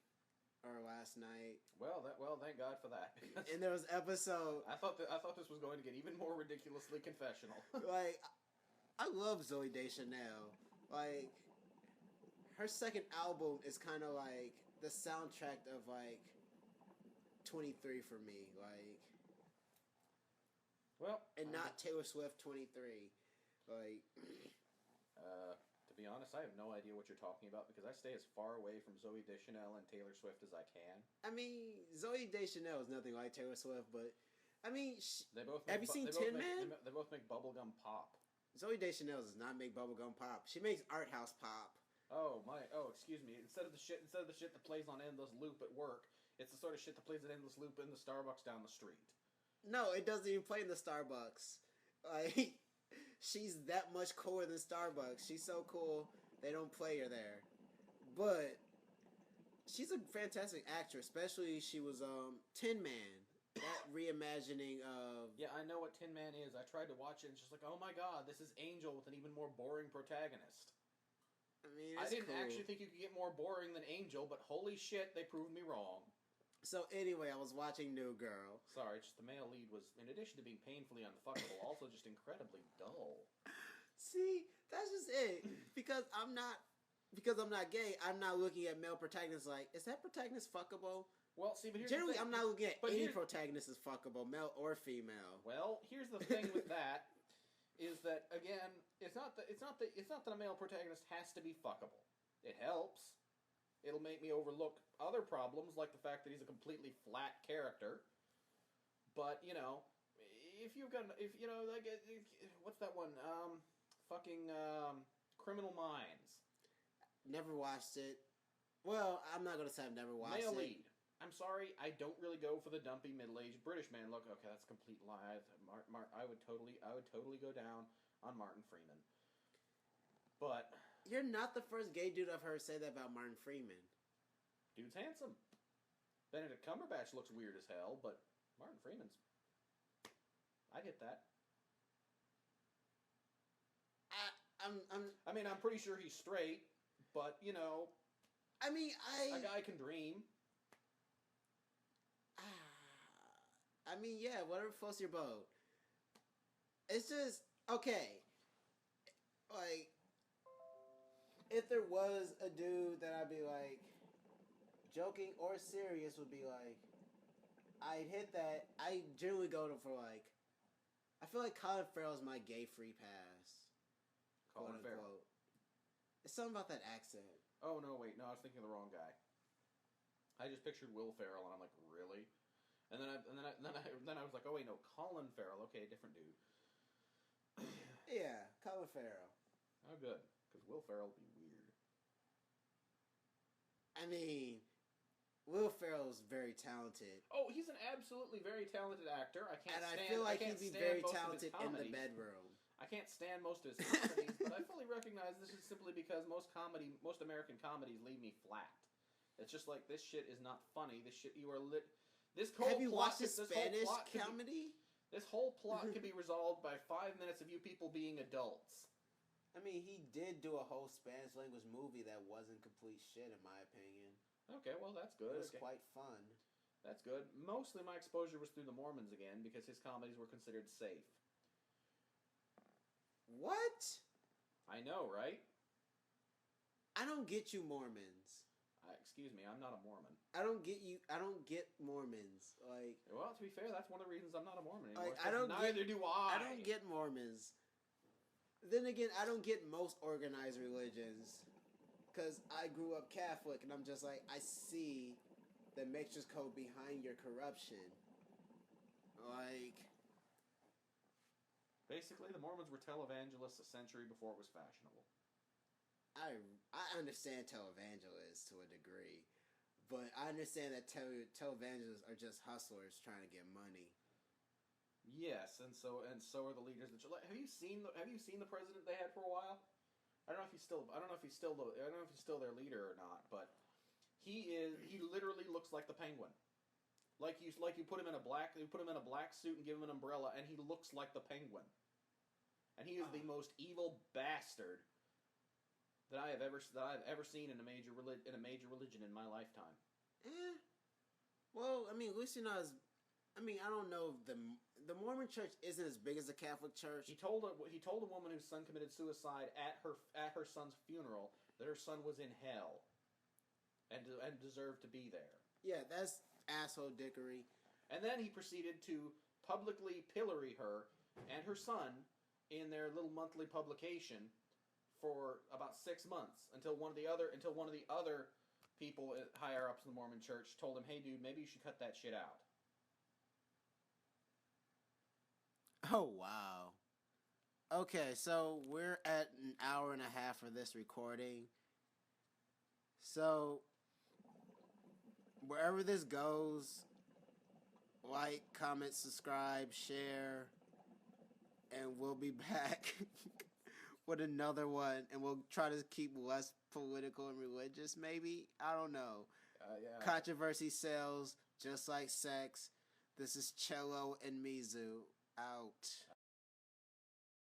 or last night. Well, thank God for that. And there was episode. I thought this was going to get even more ridiculously confessional. Like, I love Zooey Deschanel. Like, her second album is kind of like the soundtrack of like 23 for me. Like, well, and not Taylor Swift 23. Like, to be honest, I have no idea what you're talking about because I stay as far away from Zooey Deschanel and Taylor Swift as I can. I mean, Zooey Deschanel is nothing like Taylor Swift, but I mean, have you seen Tin Man? They both make bubblegum pop. Zooey Deschanel does not make bubblegum pop. She makes art house pop. Oh, excuse me. Instead of the shit that plays on endless loop at work, it's the sort of shit that plays on endless loop in the Starbucks down the street. No, it doesn't even play in the Starbucks. Like, she's that much cooler than Starbucks. She's so cool, they don't play her there. But she's a fantastic actress, especially she was Tin Man. That reimagining of... Yeah, I know what Tin Man is. I tried to watch it and it's just like, oh my god, this is Angel with an even more boring protagonist. I mean, I didn't actually think you could get more boring than Angel, but holy shit, they proved me wrong. So anyway, I was watching New Girl. Sorry, just the male lead was, in addition to being painfully unfuckable, also just incredibly dull. See, that's just it. Because I'm not gay, I'm not looking at male protagonists like, is that protagonist fuckable? Well, see, but here's generally, the thing. I'm not looking at any protagonist as fuckable, male or female. Well, here's the thing with that, is that again, it's not that a male protagonist has to be fuckable. It helps. It'll make me overlook other problems, like the fact that he's a completely flat character. But what's that one? Criminal Minds. Never watched it. Well, I'm not gonna say I've never watched Male it. lead. I'm sorry, I don't really go for the dumpy middle-aged British man look. Okay, that's a complete lie. I would totally go down on Martin Freeman. But you're not the first gay dude I've heard say that about Martin Freeman. Dude's handsome. Benedict Cumberbatch looks weird as hell, but Martin Freeman's... I get that. I'm pretty sure he's straight, but, you know... a guy can dream. Yeah, whatever floats your boat. It's just, okay. Like, if there was a dude that I'd be like, joking or serious would be like, I'd hit that. I generally go for like, I feel like Colin Farrell's my gay free pass. Colin Farrell. It's something about that accent. Oh, no, wait. No, I was thinking of the wrong guy. I just pictured Will Ferrell, and I'm like, really? And then I was like, oh, wait, no, Colin Farrell. Okay, different dude. Yeah, Colin Farrell. Oh, good. Because Will Ferrell would be weird. Will Ferrell's very talented. Oh, he's an absolutely very talented actor. I feel like he'd be very talented in the bedroom. I can't stand most of his comedies, but I fully recognize this is simply because most American comedies leave me flat. It's just like, this shit is not funny. This shit, you are lit. Have you watched the Spanish comedy? This whole plot can be resolved by 5 minutes of you people being adults. He did do a whole Spanish language movie that wasn't complete shit, in my opinion. Okay, well, that's good. It was quite fun. That's good. Mostly my exposure was through the Mormons again, because his comedies were considered safe. What? I know, right? I don't get you Mormons. Excuse me, I'm not a Mormon. I don't get Mormons. Like, well, to be fair, that's one of the reasons I'm not a Mormon anymore. Like, neither do I. I don't get Mormons. Then again, I don't get most organized religions. Because I grew up Catholic, and I'm just like, I see the matrix code behind your corruption. Like... Basically, the Mormons were televangelists a century before it was fashionable. I understand televangelists to a degree, but I understand that televangelists are just hustlers trying to get money. Yes, and so are the leaders. Have you seen the president they had for a while? I don't know if he's still their leader or not, but he literally looks like the Penguin. Like you put him in a black suit and give him an umbrella, and he looks like the Penguin. And he is the most evil bastard that I have ever seen in a major religion in my lifetime. Well, at least you're not as... I don't know. The Mormon church isn't as big as the Catholic church. He told a woman whose son committed suicide at her son's funeral that her son was in hell, and deserved to be there. Yeah, that's asshole dickery. And then he proceeded to publicly pillory her and her son in their little monthly publication for about 6 months until one of the other people higher ups in the Mormon church told him, "Hey, dude, maybe you should cut that shit out." Oh, wow. Okay, so we're at an hour and a half for this recording. So, wherever this goes, like, comment, subscribe, share, and we'll be back with another one, and we'll try to keep less political and religious, maybe? I don't know. Yeah. Controversy sells, just like sex. This is Cello and Mizu. Out.